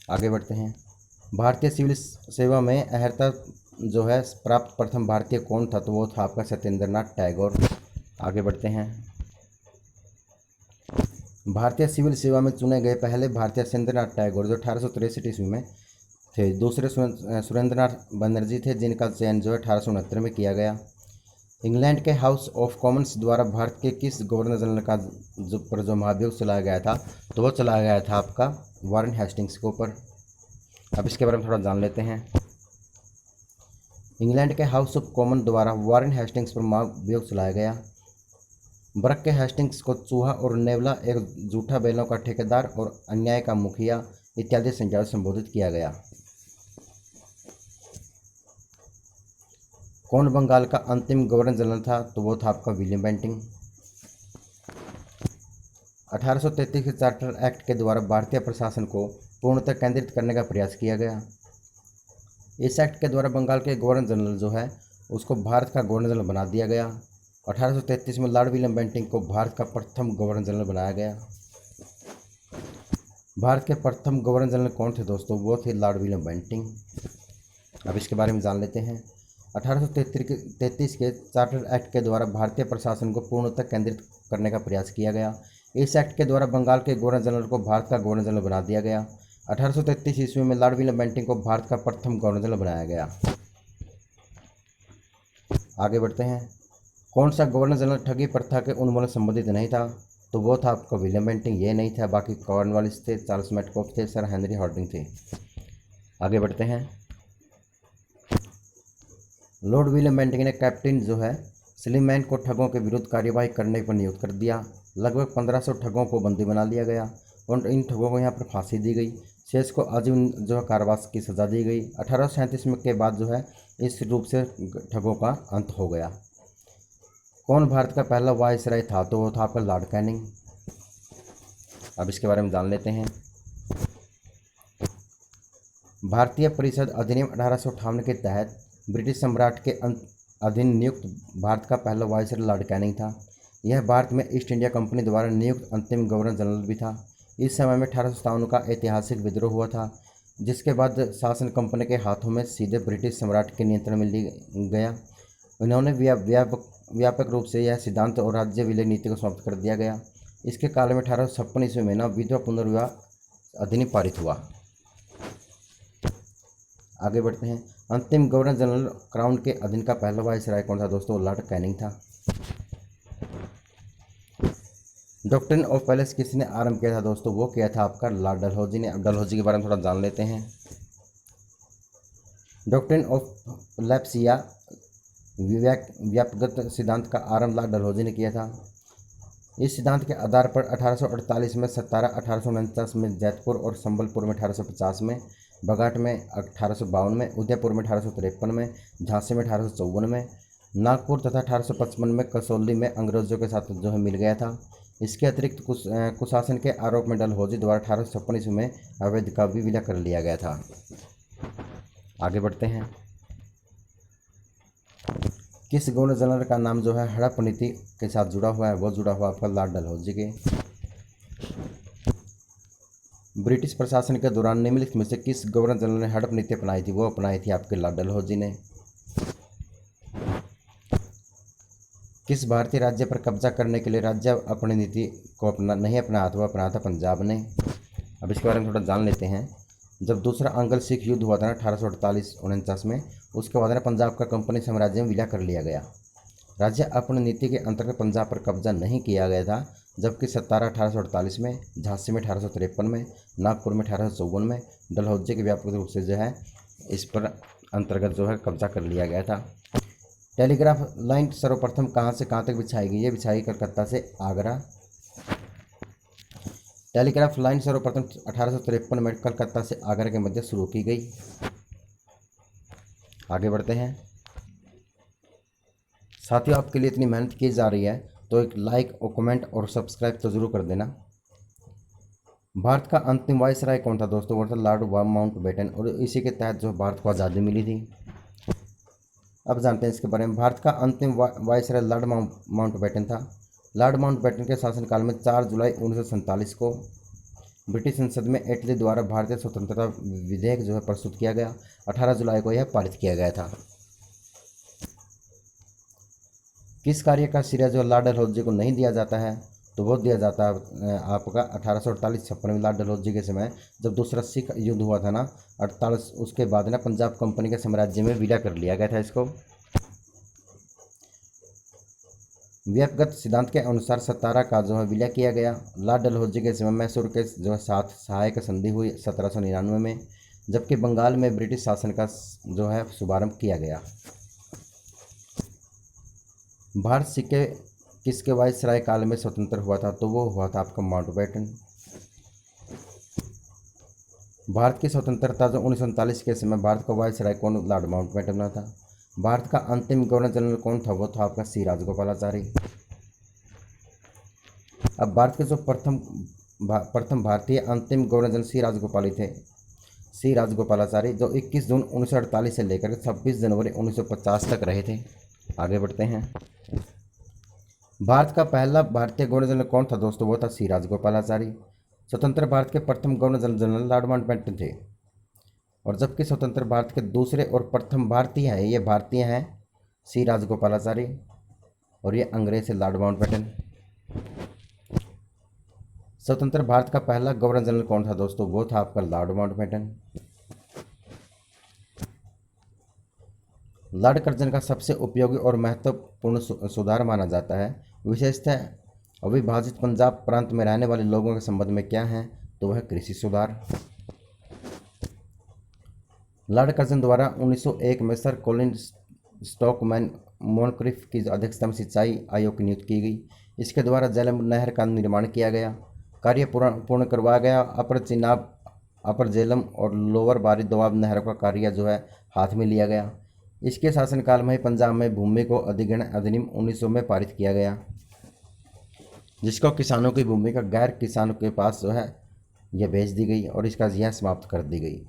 A: आगे बढ़ते हैं। भारतीय सिविल सेवा में अहर्ता जो है प्राप्त प्रथम भारतीय कौन था? तो वो था आपका सत्येंद्रनाथ टैगोर। आगे बढ़ते हैं। भारतीय सिविल सेवा में चुने गए पहले भारतीय सत्येंद्रनाथ टैगोर जो 1863 ईस्वी में थे। दूसरे सुरेंद्रनाथ बनर्जी थे जिनका चयन जो है 1869 में किया गया। इंग्लैंड के हाउस ऑफ कॉमन्स द्वारा भारत के किस गवर्नर जनरल का जो महाभियोग चलाया गया था? तो वो चलाया गया था आपका वारेन हेस्टिंग्स के ऊपर। अब इसके बारे में थोड़ा जान लेते हैं। इंग्लैंड के हाउस ऑफ कॉमन द्वारा वारेन हेस्टिंग्स पर महाभियोग चलाया गया। बरक के हेस्टिंग्स को चूहा और नेवला एक झूठा बैलों का ठेकेदार और अन्याय का मुखिया इत्यादि संज्ञा से संबोधित किया गया। कौन बंगाल का अंतिम गवर्नर जनरल था? तो वो था आपका विलियम बेंटिंक। 1833 के चार्टर एक्ट के द्वारा भारतीय प्रशासन को पूर्णतः केंद्रित करने का प्रयास किया गया। इस एक्ट के द्वारा बंगाल के गवर्नर जनरल जो है उसको भारत का गवर्नर जनरल बना दिया गया। 1833 में लॉर्ड विलियम बेंटिंक को भारत का प्रथम गवर्नर जनरल बनाया गया। भारत के प्रथम गवर्नर जनरल कौन थे दोस्तों? वो थे लॉर्ड विलियम बेंटिंक। अब इसके बारे में जान लेते हैं। 1833 के चार्टर एक्ट के द्वारा भारतीय प्रशासन को पूर्णतः केंद्रित करने का प्रयास किया गया। इस एक्ट के द्वारा बंगाल के गवर्नर जनरल को भारत का गवर्नर जनरल बना दिया गया। 1833 ईस्वी में लॉर्ड विलियम बेंटिंक को भारत का प्रथम गवर्नर जनरल बनाया गया। आगे बढ़ते हैं। कौन सा गवर्नर जनरल ठगी प्रथा के उन्मूलन संबंधित नहीं था? तो वो था आपका विलियम बेंटिंक, ये नहीं था। बाकी कॉर्नवालिस थे, चार्ल्स मेटकॉफ थे, सर हेनरी हार्डिंग थे। आगे बढ़ते हैं। लॉर्ड विलियम बेंटिंक ने कैप्टन जो है स्लीमैन को ठगों के विरुद्ध कार्यवाही करने पर नियुक्त कर दिया। लगभग 1500 ठगों को बंदी बना लिया गया और इन ठगों को यहाँ पर फांसी दी गई। शेष को आजीवन जो है कारावास की सजा दी गई। 1837 में के बाद जो है इस रूप से ठगों का अंत हो गया। कौन भारत का पहला वायसराय था? तो वो था आपका लॉर्ड कैनिंग। अब इसके बारे में जान लेते हैं। भारतीय परिषद अधिनियम 1858 के तहत ब्रिटिश सम्राट के अधीन नियुक्त भारत का पहला वायसराय लॉर्ड कैनिंग था। यह भारत में ईस्ट इंडिया कंपनी द्वारा नियुक्त अंतिम गवर्नर जनरल भी था। इस समय में 1857 का ऐतिहासिक विद्रोह हुआ था, जिसके बाद शासन कंपनी के हाथों में सीधे ब्रिटिश सम्राट के नियंत्रण में ली गया। इन्होंने व्यापक रूप से यह सिद्धांत और राज्य विलय नीति को समाप्त कर दिया गया। इसके काल में 1856 ईस्वी में विधवा पुनर्विवाह अधिनियम पारित हुआ। आगे बढ़ते हैं। अंतिम गवर्नर जनरल क्राउन के अधीन का पहला वायसराय कौन था दोस्तों? लॉर्ड कैनिंग था। डॉक्ट्रिन ऑफ पैलेस किसने आरंभ किया था दोस्तों? वो किया था आपका लॉर्ड डलहौजी ने। अब डलहौजी के बारे में थोड़ा जान लेते हैं। डॉक्ट्रिन ऑफ लैप्स या व्यापकगत सिद्धांत का आरंभ लॉर्ड डलहौजी ने किया था। इस सिद्धांत के आधार पर 1848 में सतारा, 1849 में जैतपुर और संबलपुर में 1850 में, बघाट में 1852 में, उदयपुर में 1853 में, झांसी में 1854 में, नागपुर तथा 1855 में कसौली में अंग्रेजों के साथ जो है मिल गया था। इसके अतिरिक्त कुशासन के आरोप में डलहौजी द्वारा 1856 ईस्वी में अवैध का भी विलय कर लिया गया था। आगे बढ़ते हैं। किस गवर्नर जनरल का नाम जो है हड़प नीति के साथ जुड़ा हुआ है? वो जुड़ा हुआ आपका लॉर्ड डलहौजी के। ब्रिटिश प्रशासन के दौरान निम्नलिखित में से किस गवर्नर जनरल ने हड़प नीति अपनाई थी? वो अपनाई थी आपके लॉर्ड डलहौजी ने। किस भारतीय राज्य पर कब्जा करने के लिए राज्य अपनी नीति को नहीं अपनाया था? वो अपनाया था पंजाब ने। अब इसके बारे में थोड़ा जान लेते हैं। जब दूसरा अंग्रेज सिख युद्ध हुआ था ना 1848-49 में, उसके बाद पंजाब का कंपनी साम्राज्य में विलय कर लिया गया। राज्य अपनी नीति के अंतर्गत पंजाब पर कब्जा नहीं किया गया था, जबकि सतारा 1848 में, झांसी में 1853 में, नागपुर में 1854 में, डलहौजी के व्यापक रूप से जो है इस पर अंतर्गत जो है कब्जा कर लिया गया था। टेलीग्राफ लाइन सर्वप्रथम कहाँ से कहाँ तक बिछाई गई? ये बिछाई कलकत्ता से आगरा। टेलीग्राफ लाइन सर्वप्रथम 1853 में कलकत्ता से आगरा के मध्य शुरू की गई। आगे बढ़ते हैं। साथियों, आपके लिए इतनी मेहनत की जा रही है तो एक लाइक और कमेंट और सब्सक्राइब तो जरूर कर देना। भारत का अंतिम वायसराय कौन था दोस्तों? वो था लॉर्ड माउंटबेटन, और इसी के तहत जो भारत को आज़ादी मिली थी। अब जानते हैं इसके बारे में। भारत का अंतिम वायसराय लॉर्ड माउंटबेटन था। लॉर्ड माउंटबेटन के शासनकाल में 4 जुलाई 1947 को ब्रिटिश संसद में इटली द्वारा भारतीय स्वतंत्रता विधेयक जो है प्रस्तुत किया गया। 18 जुलाई को यह पारित किया गया था। किस कार्य का श्रेय जो लॉर्ड डलहौजी को नहीं दिया जाता है? तो वो दिया जाता है आपका 1848-56 में लॉर्ड डलहौजी के समय, जब दूसरा सिख युद्ध हुआ था ना 48, उसके बाद ना पंजाब कंपनी के साम्राज्य में विलय कर लिया गया था इसको। व्यापकगत सिद्धांत के अनुसार सतारा का जो है विलय किया गया। लॉर्ड डलहौजी के समय मैसूर के जो है साथ सहायक संधि हुई 1799 में, जबकि बंगाल में ब्रिटिश शासन का जो है शुभारंभ किया गया। भारत सिक्के किसके वायसराय काल में स्वतंत्र हुआ था? तो वो हुआ था आपका माउंटबेटन। भारत की स्वतंत्रता जो 1939 के समय भारत का वायसराय कौन? लॉर्ड माउंटबेटन बना था। भारत का अंतिम गवर्नर जनरल कौन था? वो था आपका सी राजगोपालाचारी। अब भारत के जो प्रथम भारतीय अंतिम गवर्नर जनरल सी राजगोपाल थे, सी राजगोपालाचारी, जो 21 जून 1948 से लेकर 26 जनवरी 1950 तक रहे थे। आगे बढ़ते हैं। भारत का पहला भारतीय गवर्नर जनरल कौन था दोस्तों? वो था सी राजगोपालाचारी। स्वतंत्र भारत के प्रथम गवर्नर जनरल लॉर्ड माउंटबेटन थे। और जबकि स्वतंत्र भारत के दूसरे और प्रथम भारतीय हैं, ये भारतीय हैं सी राजगोपालाचारी, और ये अंग्रेज है लॉर्ड माउंटबेटन। स्वतंत्र भारत का पहला गवर्नर जनरल कौन था दोस्तों? वो था आपका लॉर्ड माउंटबेटन। लॉर्ड कर्जन का सबसे उपयोगी और महत्वपूर्ण सुधार माना जाता है। विशेषतः अविभाजित पंजाब प्रांत में रहने वाले लोगों के संबंध में क्या है? तो वह कृषि सुधार। लॉर्ड कर्जन द्वारा 1901 में सर कॉलिन स्टॉकमैन मोनक्रिफ की अध्यक्षता में सिंचाई आयोग की नियुक्ति की गई। इसके द्वारा झेलम नहर का निर्माण किया गया, कार्य पूर्ण करवाया गया। अपर चिनाब, अपर झेलम और लोअर बारी दोआब नहरों का कार्य जो है हाथ में लिया गया। इसके शासनकाल में ही पंजाब में भूमि को अधिग्रहण अधिनियम 1900 में पारित किया गया, जिसको किसानों की भूमि का गैर किसानों के पास जो है यह भेज दी गई और इसका यह समाप्त कर दी गई।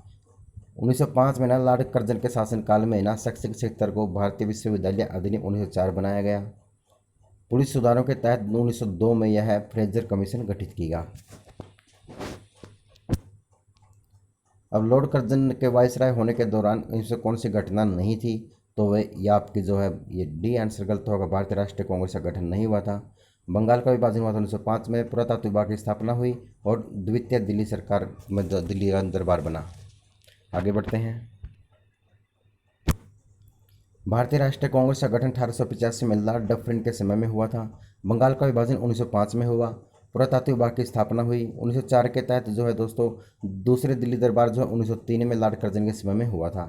A: 1905 में ना लॉर्ड कर्जन के शासनकाल में ना शैक्षिक क्षेत्र को भारतीय विश्वविद्यालय अधिनियम 1904 बनाया गया। पुलिस सुधारों के तहत 1902 में यह फ्रेजर कमीशन गठित की गया। अब लॉर्ड कर्जन के वायसराय होने के दौरान इनसे कौन सी घटना नहीं थी? तो वह यह आपकी जो है ये डी आंसर गलत होगा। भारतीय राष्ट्रीय कांग्रेस का गठन नहीं हुआ था। बंगाल का विभाजन हुआ था 1905 में। पुरातत्व विभाग की स्थापना हुई और द्वितीय दिल्ली सरकार में दिल्ली दरबार बना। आगे बढ़ते हैं। भारतीय राष्ट्रीय कांग्रेस का गठन 1885 में लॉर्ड डफरिन के समय में हुआ था। बंगाल का विभाजन 1905 में हुआ। पुरातत्व विभाग की स्थापना हुई 1904 के तहत जो है दोस्तों। दूसरे दिल्ली दरबार जो है 1903 में लॉर्ड कर्जन के समय में हुआ था।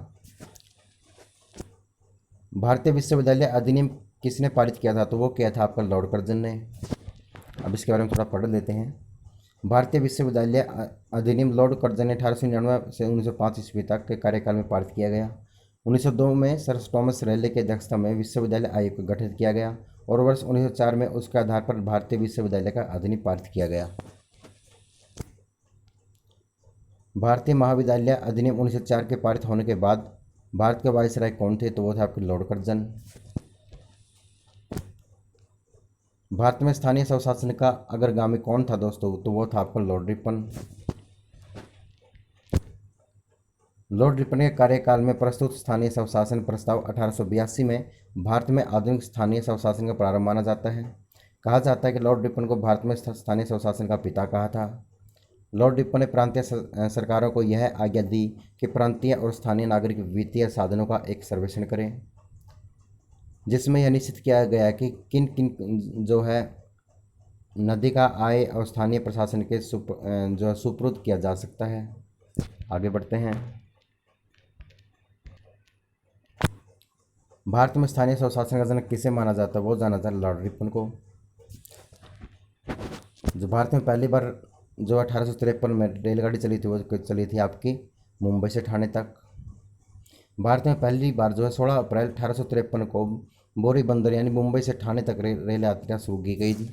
A: भारतीय विश्वविद्यालय अधिनियम किसने पारित किया था? तो वो किया था आपका लॉर्ड कर्जन ने। अब इसके बारे में थोड़ा पढ़ लेते हैं। भारतीय विश्वविद्यालय अधिनियम लॉर्ड कर्जन ने 1899 से 1905 ईस्वी तक के कार्यकाल में पारित किया गया। 1902 में सर थॉमस रेले की अध्यक्षता में विश्वविद्यालय आयोग का गठन किया गया और वर्ष 1904 में उसके आधार पर भारतीय विश्वविद्यालय का अधिनियम पारित किया गया। भारतीय महाविद्यालय अधिनियम 1904 के पारित होने के बाद भारत के वायसराय कौन थे? तो वो थे आपके लॉर्ड कर्जन। भारत में स्थानीय स्वशासन का अग्रगामी कौन था दोस्तों? तो वो था आपका लॉर्ड रिपन। लॉर्ड रिपन के कार्यकाल में प्रस्तुत स्थानीय स्वशासन प्रस्ताव 1882 में भारत में आधुनिक स्थानीय स्वशासन का प्रारंभ माना जाता है। कहा जाता है कि लॉर्ड रिपन को भारत में स्थानीय स्वशासन का पिता कहा था। लॉर्ड रिपन ने प्रांतीय सरकारों को यह आज्ञा दी कि प्रांतीय और स्थानीय नागरिक वित्तीय साधनों का एक सर्वेक्षण करें, जिसमें यह निश्चित किया गया कि किन किन जो है नदी का आय और स्थानीय प्रशासन के जो सुपुर्द किया जा सकता है। आगे बढ़ते हैं। भारत में स्थानीय स्वशासन का जनक किसे माना जाता है? वो जाना जाता है लॉर्ड रिपन को। जो भारत में पहली बार जो 1853 में रेलगाड़ी चली थी वो चली थी आपकी मुंबई से ठाणे तक। भारत में पहली बार जो है 16 अप्रैल 1853 को बोरी बंदर यानी मुंबई से ठाणे तक रेल यात्रा शुरू की गई थी।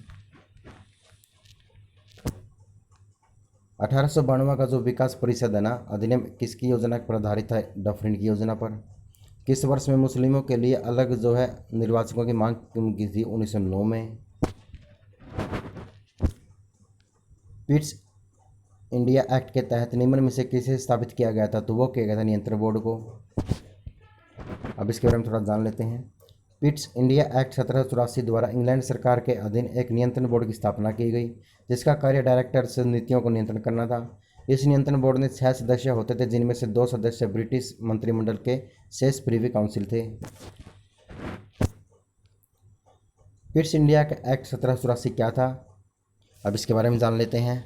A: 1892 का जो विकास परिषद है ना अधिनियम किसकी योजना पर आधारित है? डफरिन की योजना पर। किस वर्ष में मुस्लिमों के लिए अलग जो है निर्वाचकों की मांग की थी? 1909 में। पिट्स इंडिया एक्ट के तहत निम्न में से किसे स्थापित किया गया था? तो वो किया गया था नियंत्रण बोर्ड को। अब इसके बारे में थोड़ा जान लेते हैं। पिट्स इंडिया एक्ट 1784 द्वारा इंग्लैंड सरकार के अधीन एक नियंत्रण बोर्ड की स्थापना की गई, जिसका कार्य डायरेक्टर से नीतियों को नियंत्रण करना था। इस नियंत्रण बोर्ड में 6 सदस्य होते थे, जिनमें से 2 सदस्य ब्रिटिश मंत्रिमंडल के शेष प्रीवी काउंसिल थे। पिट्स इंडिया एक्ट 1784 क्या था? अब इसके बारे में जान लेते हैं।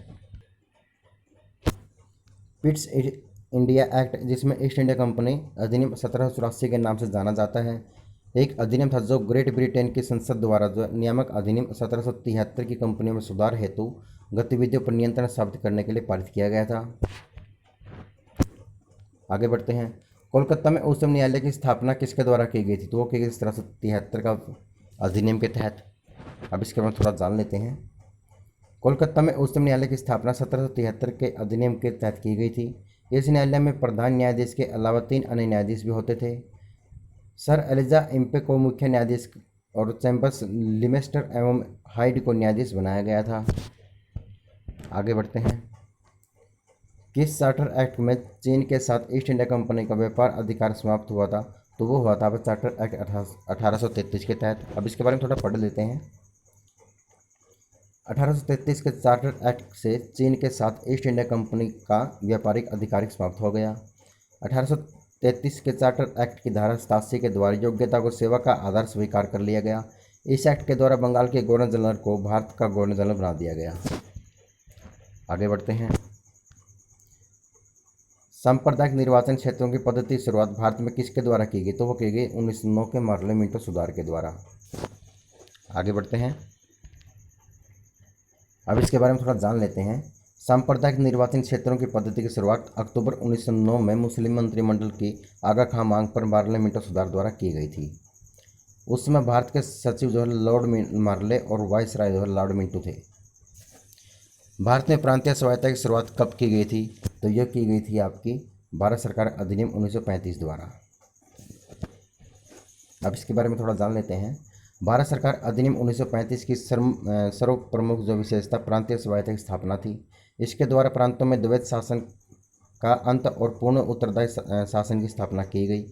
A: पिट्स इंडिया एक्ट, जिसमें ईस्ट इंडिया कंपनी अधिनियम 1784 के नाम से जाना जाता है, एक अधिनियम था जो ग्रेट ब्रिटेन की संसद द्वारा जो नियामक अधिनियम 1773 की कंपनियों में सुधार हेतु गतिविधियों पर नियंत्रण स्थापित करने के लिए पारित किया गया था। आगे बढ़ते हैं। कोलकाता में उच्चतम न्यायालय की स्थापना किसके द्वारा की गई थी? तो वो की गई 1773 का अधिनियम के तहत। अब इसके बारे में थोड़ा जान लेते हैं। कोलकाता में उच्चतम न्यायालय की स्थापना 1773 के अधिनियम के तहत की गई थी। इस न्यायालय में प्रधान न्यायाधीश के अलावा 3 अन्य न्यायाधीश भी होते थे। सर एलिजा इम्पे को मुख्य न्यायाधीश और चैम्बर्स लिमेस्टर एवं हाइड को न्यायाधीश बनाया गया था। आगे बढ़ते हैं। किस चार्टर एक्ट में चीन के साथ ईस्ट इंडिया कंपनी का व्यापार अधिकार समाप्त हुआ था? तो वो हुआ था चार्टर एक्ट 1833 के तहत। अब इसके बारे में थोड़ा पढ़ लेते हैं। 1833 के चार्टर एक्ट से चीन के साथ ईस्ट इंडिया कंपनी का व्यापारिक अधिकार समाप्त हो गया। 1833 के चार्टर एक्ट की धारा 87 के द्वारा योग्यता को सेवा का आधार स्वीकार कर लिया गया। इस एक्ट के द्वारा बंगाल के गवर्नर जनरल को भारत का गवर्नर जनरल बना दिया गया। आगे बढ़ते हैं। सांप्रदायिक निर्वाचन क्षेत्रों की पद्धति शुरुआत भारत में किसके द्वारा की गई? तो वो की गई 1909 के मार्ले मिंटो सुधार के द्वारा। आगे बढ़ते हैं। अब इसके बारे में थोड़ा जान लेते हैं। सांप्रदायिक निर्वाचन क्षेत्रों की पद्धति की शुरुआत अक्टूबर 1909 में मुस्लिम मंत्रिमंडल की आगा खां मांग पर मार्ले मिंटो सुधार द्वारा की गई थी। उस समय भारत के सचिव जो है लॉर्ड मार्ले और वाइसराय जो है लॉर्ड मिंटो थे। भारत में प्रांतीय स्वायत्तता की शुरुआत कब की गई थी? तो यह की गई थी आपकी भारत सरकार अधिनियम 1935 द्वारा। अब इसके बारे में थोड़ा जान लेते हैं। भारत सरकार अधिनियम 1935 की सर्व प्रमुख जो विशेषता प्रांतीय स्वायत्तता की स्थापना थी। इसके द्वारा प्रांतों में द्वैत शासन का अंत और पूर्ण उत्तरदायी शासन की स्थापना की गई।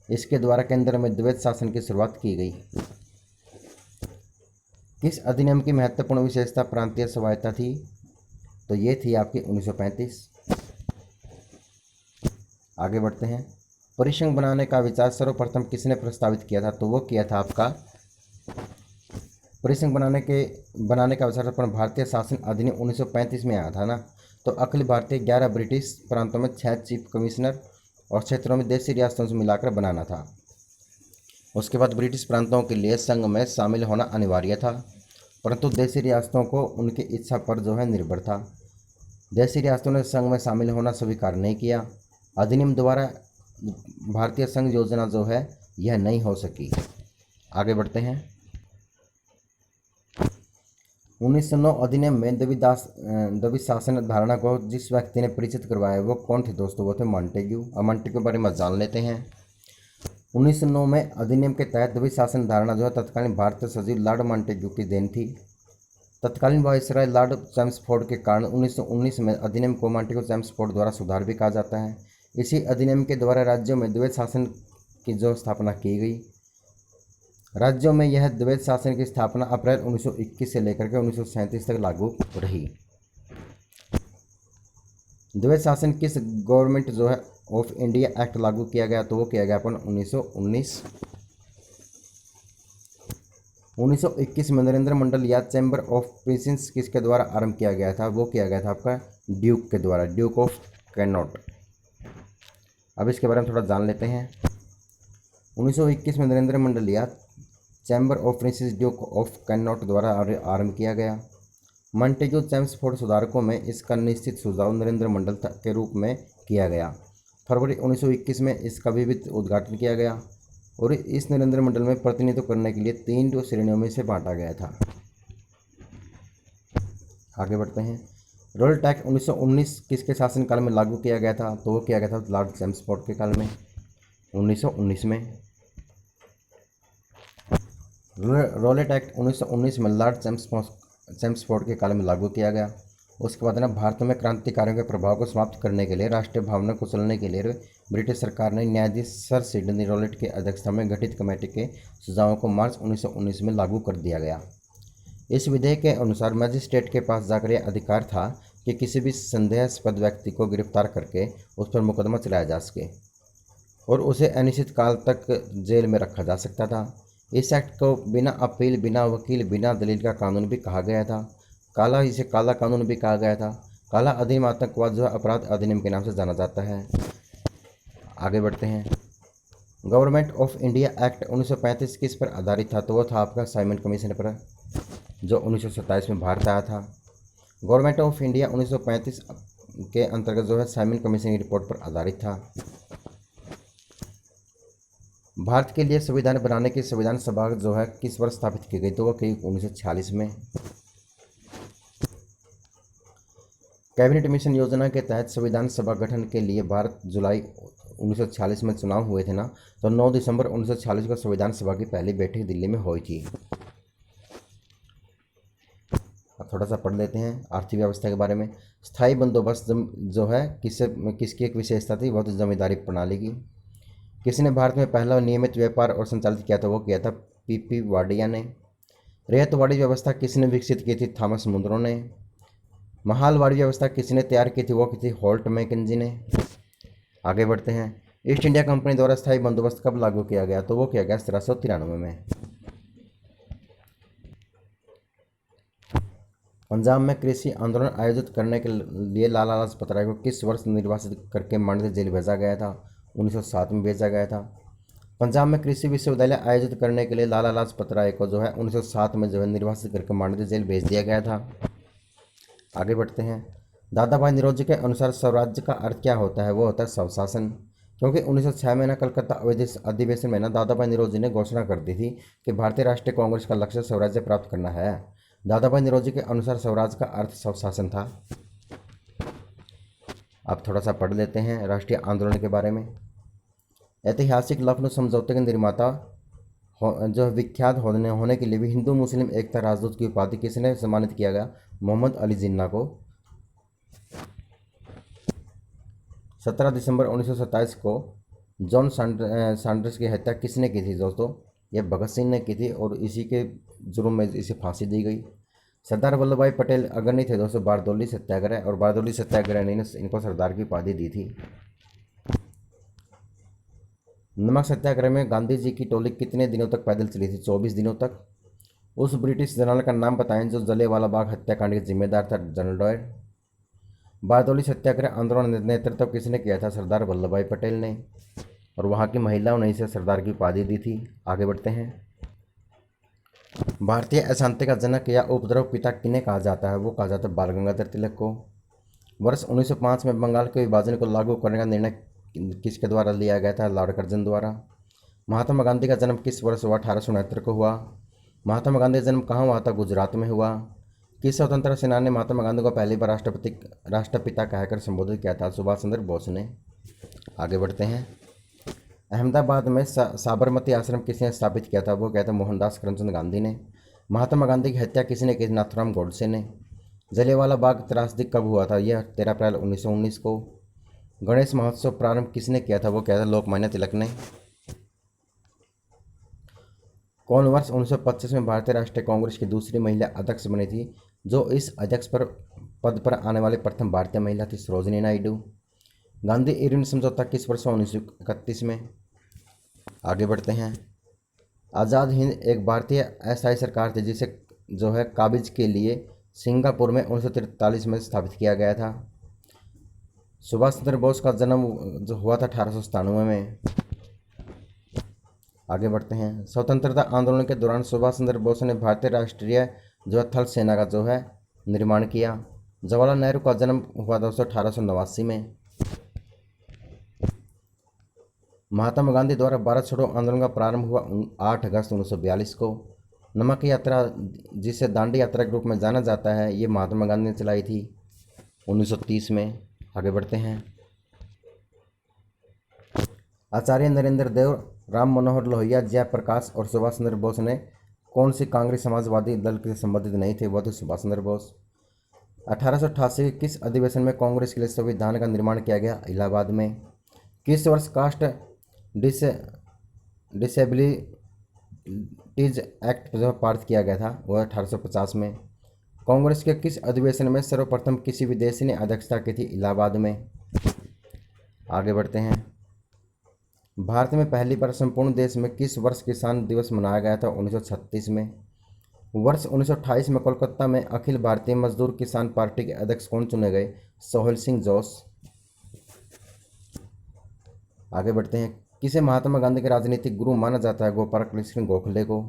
A: इसके द्वारा केंद्र में द्वैत शासन की शुरुआत की गई। किस अधिनियम की महत्वपूर्ण विशेषता प्रांतीय स्वायत्तता थी? तो ये थी आपकी 1935। आगे बढ़ते हैं। परिसंघ बनाने का विचार सर्वप्रथम किसने प्रस्तावित किया था? तो वो किया था आपका परिसंघ बनाने का विचार अपन भारतीय शासन अधिनियम 1935 में आया था ना। तो अखिल भारतीय 11 ब्रिटिश प्रांतों में 6 चीफ कमिश्नर और क्षेत्रों में देशी रियासतों से मिलाकर बनाना था। उसके बाद ब्रिटिश प्रांतों के लिए संघ में शामिल होना अनिवार्य था, परंतु देशी रियासतों को उनकी इच्छा पर जो है निर्भर था। देशी रियासतों ने संघ में शामिल होना स्वीकार नहीं किया। अधिनियम द्वारा भारतीय संघ योजना जो है यह नहीं हो सकी। आगे बढ़ते हैं। 1909 अधिनियम में द्विशासन धारणा को जिस व्यक्ति ने परिचित करवाया वो कौन थे दोस्तों? वो थे मॉन्टेग्यू। अब मॉन्टेग्यू के बारे में जान लेते हैं। 1909 में अधिनियम के तहत द्विशासन धारणा जो है तत्कालीन भारतीय सचिव लॉर्ड मॉन्टेग्यू की देन थी। तत्कालीन वायसराय लॉर्ड चैम्सफोर्ड के कारण 1919 में अधिनियम को मॉन्टेग्यू चैम्सफोर्ड द्वारा सुधार भी कहा जाता है। इसी अधिनियम के द्वारा राज्यों में द्वैत शासन की जो स्थापना की गई। राज्यों में यह द्वैत शासन की स्थापना अप्रैल 1921 से लेकर के 1937 तक लागू रही। द्वैत शासन किस गवर्नमेंट जो है ऑफ इंडिया एक्ट लागू किया गया? तो वो किया गया अपन 1921 में नरेंद्र मंडल या चैम्बर ऑफ प्रिंसेस किसके द्वारा आरंभ किया गया था? वो किया गया था आपका ड्यूक के द्वारा, ड्यूक ऑफ कैनॉट। अब इसके बारे में थोड़ा जान लेते हैं। 1921 में नरेंद्र मंडल या chamber of princess Duke of cannot द्वारा आरंभ किया गया। मॉन्टेग्यू चैम्सफोर्ड सुधारकों में इसका निश्चित सुझाव नरेंद्र मंडल के रूप में किया गया। फरवरी 1921 में इसका विविध उद्घाटन किया गया और इस नरेंद्र मंडल में प्रतिनिधित्व करने के लिए 3 श्रेणियों में से बांटा गया था। आगे बढ़ते हैं। रॉयल टैक्स 1919 किसके शासनकाल में लागू किया गया था? तो वो किया गया था लॉर्ड चैम्सफोर्ड के काल में 1919 में। रॉलेट एक्ट 1919 में लॉर्ड चैम्सफोर्ड के काल में लागू किया गया। उसके बाद ना भारत में क्रांतिकारियों के प्रभाव को समाप्त करने के लिए राष्ट्रीय भावना को कुचलने के लिए ब्रिटिश सरकार ने न्यायाधीश सर सिडनी रॉलेट की अध्यक्षता में गठित कमेटी के सुझावों को मार्च 1919 में लागू कर दिया गया। इस विधेयक के अनुसार मजिस्ट्रेट के पास जाकर यह अधिकार था कि किसी भी संदेहास्पद व्यक्ति को गिरफ्तार करके उस पर मुकदमा चलाया जा सके और उसे अनिश्चित काल तक जेल में रखा जा सकता था। इस एक्ट को बिना अपील, बिना वकील, बिना दलील का कानून भी कहा गया था। इसे काला कानून भी कहा गया था। काला अधिनियम आतंकवाद जो है अपराध अधिनियम के नाम से जाना जाता है। आगे बढ़ते हैं। गवर्नमेंट ऑफ इंडिया एक्ट 1935 किस पर आधारित था? तो वो था आपका साइमन कमीशन पर, जो 1927 में भारत आया था। गवर्नमेंट ऑफ इंडिया 1935 के अंतर्गत जो है साइमन कमीशन की रिपोर्ट पर आधारित था। भारत के लिए संविधान बनाने की संविधान सभा जो है किस वर्ष स्थापित की गई? तो वो की 1946 में। कैबिनेट मिशन योजना के तहत संविधान सभा गठन के लिए भारत जुलाई 1946 में चुनाव हुए थे ना, तो 9 दिसंबर 1946 को संविधान सभा की पहली बैठक दिल्ली में हुई थी। अब थोड़ा सा पढ़ लेते हैं आर्थिक व्यवस्था के बारे में। स्थायी बंदोबस्त जो है किसकी एक विशेषता थी, वो तो जमींदारी प्रणाली की। किसने भारत में पहला नियमित व्यापार और संचालित किया था, वो किया था पीपी वाडिया ने। रेतवाड़ी व्यवस्था किसने विकसित की थी, थॉमस मुनरो ने। महालवाड़ी व्यवस्था किसने तैयार की थी, वो की थी होल्ट मैकेंजी ने। आगे बढ़ते हैं। ईस्ट इंडिया कंपनी द्वारा स्थायी बंदोबस्त कब लागू किया गया, तो वो किया गया 1793 में। पंजाब में कृषि आंदोलन आयोजित करने के लिए लाला लाजपत राय को किस वर्ष निर्वासित करके मांडे जेल भेजा गया था, 1907 में भेजा गया था। पंजाब में कृषि विश्वविद्यालय आयोजित करने के लिए लाला लाजपत राय को जो है 1907 में जो है निर्वासित करके मांडे जेल भेज दिया गया था। आगे बढ़ते हैं। दादा भाई नौरोजी के अनुसार स्वराज्य का अर्थ क्या होता है, वो होता है स्वशासन। क्योंकि 1906 में ना कलकत्ता अधिवेशन में ना दादा भाई नौरोजी ने घोषणा कर दी थी कि भारतीय राष्ट्रीय कांग्रेस का लक्ष्य स्वराज्य प्राप्त करना है। दादा भाई नौरोजी के अनुसार स्वराज का अर्थ स्वशासन था। अब थोड़ा सा पढ़ लेते हैं राष्ट्रीय आंदोलन के बारे में। ऐतिहासिक लखनऊ समझौते के निर्माता जो विख्यात होने के लिए भी हिंदू मुस्लिम एकता राजदूत की उपाधि किसने सम्मानित किया गया, मोहम्मद अली जिन्ना को। 17 दिसंबर 1927 को जॉन सैंडर्स की हत्या किसने की थी दोस्तों, यह भगत सिंह ने की थी और इसी के जुर्म में इसे फांसी दी गई। सरदार वल्लभ भाई पटेल अग्रणी थे दोस्तों बारदौली सत्याग्रह, और बारदौली सत्याग्रह ने इनको सरदार की उपाधि दी थी। नमक सत्याग्रह में गांधी जी की टोली कितने दिनों तक पैदल चली थी, 24 दिनों तक। उस ब्रिटिश जनरल का नाम बताएं जो जलियांवाला बाग हत्याकांड के जिम्मेदार था, जनरल डायर। बारदौली सत्याग्रह आंदोलन नेतृत्व किसने किया था, सरदार वल्लभ भाई पटेल ने, और वहाँ की महिलाओं ने इसे सरदार की उपाधि दी थी। आगे बढ़ते हैं। भारतीय अशांति का जनक या उपद्रव पिता किन्हें कहा जाता है, वो कहा जाता है बाल गंगाधर तिलक को। वर्ष 1905 में बंगाल के विभाजन को लागू करने का निर्णय किसके द्वारा लिया गया था, लॉर्ड कर्जन द्वारा। महात्मा गांधी का जन्म किस वर्ष हुआ, 1869 को हुआ। महात्मा गांधी का जन्म कहाँ हुआ था, गुजरात में हुआ। किस स्वतंत्रता सेनानी ने महात्मा गांधी को पहली बार राष्ट्रपिता कहकर संबोधित किया था, सुभाष चंद्र बोस ने। आगे बढ़ते हैं। अहमदाबाद में साबरमती आश्रम किसने स्थापित किया था, वो किया था मोहनदास करमचंद गांधी ने। महात्मा गांधी की हत्या किसने की, नाथुराम गोडसे ने। जलियांवाला बाग त्रासदी कब हुआ था, यह 13 अप्रैल 1919 को। गणेश महोत्सव प्रारंभ किसने किया था, वो किया था लोकमान्य तिलक ने। कौन वर्ष 1925 में भारतीय राष्ट्रीय कांग्रेस की दूसरी महिला अध्यक्ष बनी थी, जो इस अध्यक्ष पद पर आने वाली प्रथम भारतीय महिला थी, सरोजिनी नायडू। गांधी इरविन समझौता किस वर्ष 1931 में। आगे बढ़ते हैं। आज़ाद हिंद एक भारतीय अस्थायी सरकार थी जिसे जो है काबिज के लिए सिंगापुर में 1943 में स्थापित किया गया था। सुभाष चंद्र बोस का जन्म जो हुआ था 1897 में। आगे बढ़ते हैं। स्वतंत्रता आंदोलन के दौरान सुभाष चंद्र बोस ने भारतीय राष्ट्रीय जो थल सेना का जो है निर्माण किया। जवाहरलाल नेहरू का जन्म हुआ दोस्तों 1889 में। महात्मा गांधी द्वारा भारत छोड़ो आंदोलन का प्रारंभ हुआ 8 अगस्त 1942 को। नमक यात्रा जिसे दांडी यात्रा के रूप में जाना जाता है, ये महात्मा गांधी ने चलाई थी 1930 में। आगे बढ़ते हैं। आचार्य नरेंद्र देव, राम मनोहर लोहिया, जयप्रकाश और सुभाष चंद्र बोस ने कौन सी कांग्रेस समाजवादी दल से संबंधित नहीं थे, वो थे सुभाष चंद्र बोस। 1888 के किस अधिवेशन में कांग्रेस के लिए संविधान का निर्माण किया गया, इलाहाबाद में। किस वर्ष कास्ट डिसेबिलिटीज एक्ट जो पारित किया गया था, वह 1850 में। कांग्रेस के किस अधिवेशन में सर्वप्रथम किसी विदेशी ने अध्यक्षता की थी, इलाहाबाद में। आगे बढ़ते हैं। भारत में पहली बार संपूर्ण देश में किस वर्ष किसान दिवस मनाया गया था, 1936 में। वर्ष 1928 में कोलकाता में अखिल भारतीय मजदूर किसान पार्टी के अध्यक्ष कौन चुने गए, सोहेल सिंह जोश। आगे बढ़ते हैं। किसे महात्मा गांधी के राजनीतिक गुरु माना जाता है, गोपाल कृष्ण गोखले को।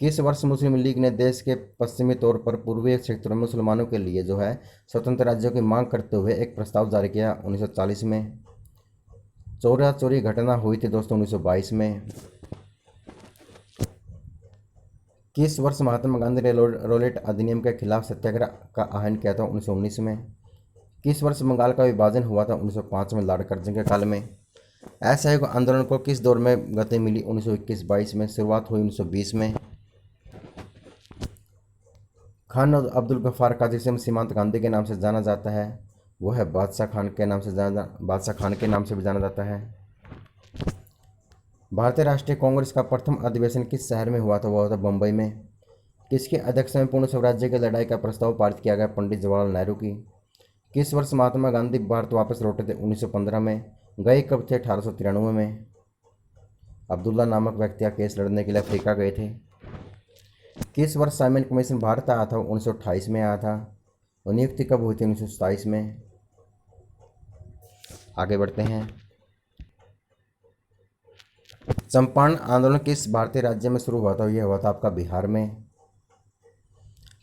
A: किस वर्ष मुस्लिम लीग ने देश के पश्चिमी तौर पर पूर्वी क्षेत्रों में मुसलमानों के लिए जो है स्वतंत्र राज्यों की मांग करते हुए एक प्रस्ताव जारी किया, 1940 में। चौरा चोरी घटना हुई थी दोस्तों 1922 में। किस वर्ष महात्मा गांधी ने रोलेट अधिनियम के खिलाफ सत्याग्रह का आह्वान किया था, 1919 में। किस वर्ष बंगाल का विभाजन हुआ था? 1905 में, लॉर्ड कर्जन के काल में। असहयोग आंदोलन को किस दौर में गति मिली? 1921-22 में। शुरुआत हुई 1920 में। खान अब्दुल गफ्फार का जिसे सीमांत गांधी के नाम से जाना जाता है वो है बादशाह खान के नाम से भी जाना जाता है। भारतीय राष्ट्रीय कांग्रेस का प्रथम अधिवेशन किस शहर में हुआ था? वह था बम्बई में। किसके अध्यक्षता में पूर्ण स्वराज्य की लड़ाई का प्रस्ताव पारित किया गया? पंडित जवाहरलाल नेहरू की। किस वर्ष महात्मा गांधी भारत वापस लौटे थे? 1915 में। गए कब थे? 1893 में। अब्दुल्ला नामक व्यक्ति का केस लड़ने के लिए अफ्रीका गए थे। किस वर्ष साइमन कमीशन भारत आया था? 1928 में आया था। और नियुक्ति कब हुई थी? 1927 में। आगे बढ़ते हैं। चंपारण आंदोलन किस भारतीय राज्य में शुरू हुआ था? यह हुआ था आपका बिहार में।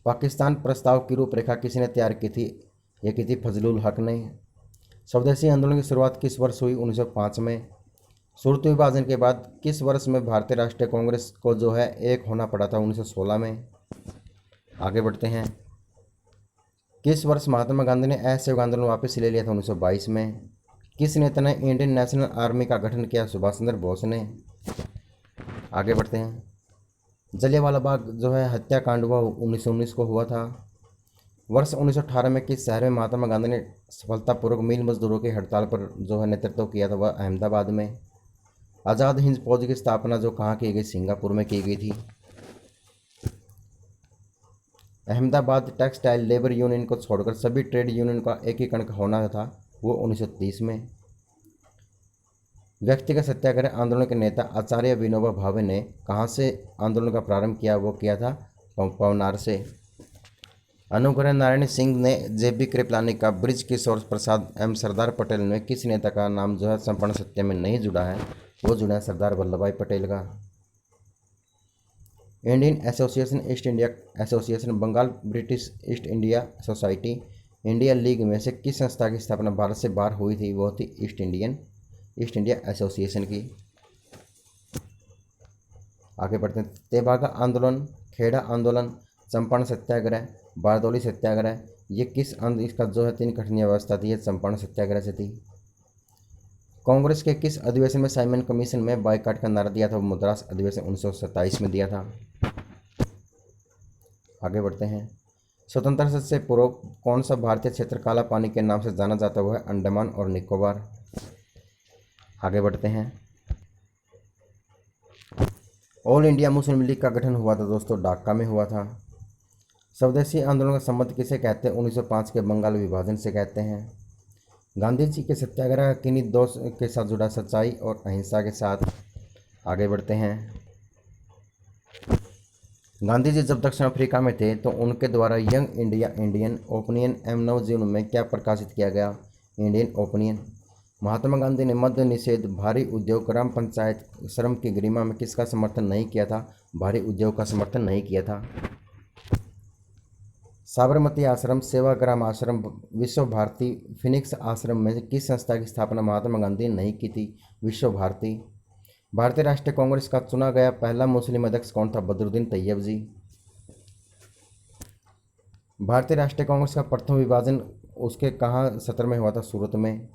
A: पाकिस्तान प्रस्ताव की रूपरेखा किसने तैयार की थी? यह की थी फजलुल हक ने। स्वदेशी आंदोलन की शुरुआत किस वर्ष हुई? 1905 में। सूरत विभाजन के बाद किस वर्ष में भारतीय राष्ट्रीय कांग्रेस को जो है एक होना पड़ा था? 1916 में। आगे बढ़ते हैं। किस वर्ष महात्मा गांधी ने असहयोग आंदोलन वापस ले लिया था? 1922 में। किस नेता ने इंडियन नेशनल आर्मी का गठन किया? सुभाष चंद्र बोस ने। आगे बढ़ते हैं। जलियांवाला बाग जो है हत्याकांड हुआ 1919 को हुआ था। वर्ष 1918 में किस शहर में महात्मा गांधी ने सफलतापूर्वक मिल मजदूरों की हड़ताल पर जो है नेतृत्व किया था? वह अहमदाबाद में। आज़ाद हिंद फौज की स्थापना जो कहाँ की गई? सिंगापुर में की गई थी। अहमदाबाद टेक्सटाइल लेबर यूनियन को छोड़कर सभी ट्रेड यूनियन का एकीकरण होना था, वो 1930 में। व्यक्तिगत सत्याग्रह आंदोलन के नेता आचार्य विनोबा भावे ने कहाँ से आंदोलन का प्रारंभ किया? वो किया था पवनार से। अनुग्रह नारायण सिंह ने जेबी कृपलानी का ब्रिज किशोर प्रसाद एवं सरदार पटेल ने किस नेता का नाम जो है संपूर्ण सत्य में नहीं जुड़ा है? वो जुड़ा है सरदार वल्लभ भाई पटेल का। Indian Association East India Association, Bengal British East India Society, India League में से किस संस्था की स्थापना भारत से बाहर हुई थी? वो थी ईस्ट इंडिया एसोसिएशन की। आगे बढ़ते हैं। तेभागा आंदोलन, खेड़ा आंदोलन, चंपारण सत्याग्रह, बारदौली सत्याग्रह, ये इसका जो है 3 कठिन व्यवस्था थी, ये चंपारण सत्याग्रह से थी। कांग्रेस के किस अधिवेशन में साइमन कमीशन में बायकॉट का नारा दिया था? वो मद्रास अधिवेशन 1927 में दिया था। आगे बढ़ते हैं। स्वतंत्रता से पूर्व कौन सा भारतीय क्षेत्र काला पानी के नाम से जाना जाता हुआ है? अंडमान और निकोबार। आगे बढ़ते हैं। ऑल इंडिया मुस्लिम लीग का गठन हुआ था दोस्तों, ढाका में हुआ था। स्वदेशी आंदोलन का संबंध किसे कहते हैं? 1905 के बंगाल विभाजन से कहते हैं। गांधी जी के सत्याग्रह किन्हीं दो के साथ जुड़ा? सच्चाई और अहिंसा के साथ। आगे बढ़ते हैं। गांधी जी जब दक्षिण अफ्रीका में थे तो उनके द्वारा यंग इंडिया, इंडियन ओपिनियन एवं नवजीवन में क्या प्रकाशित किया गया? Indian opinion. महात्मा गांधी ने मद्य निषेध, भारी उद्योग, ग्राम पंचायत, श्रम की गरिमा में किसका समर्थन नहीं किया था? भारी उद्योग का समर्थन नहीं किया था। साबरमती आश्रम, सेवाग्राम आश्रम, विश्व भारती, फिनिक्स आश्रम में किस संस्था की स्थापना महात्मा गांधी ने नहीं की थी? विश्व भारती। भारतीय राष्ट्रीय कांग्रेस का चुना गया पहला मुस्लिम अध्यक्ष कौन था? बदरुद्दीन तैयब जी। भारतीय राष्ट्रीय कांग्रेस का प्रथम विभाजन उसके कहाँ सत्र में हुआ था? सूरत में।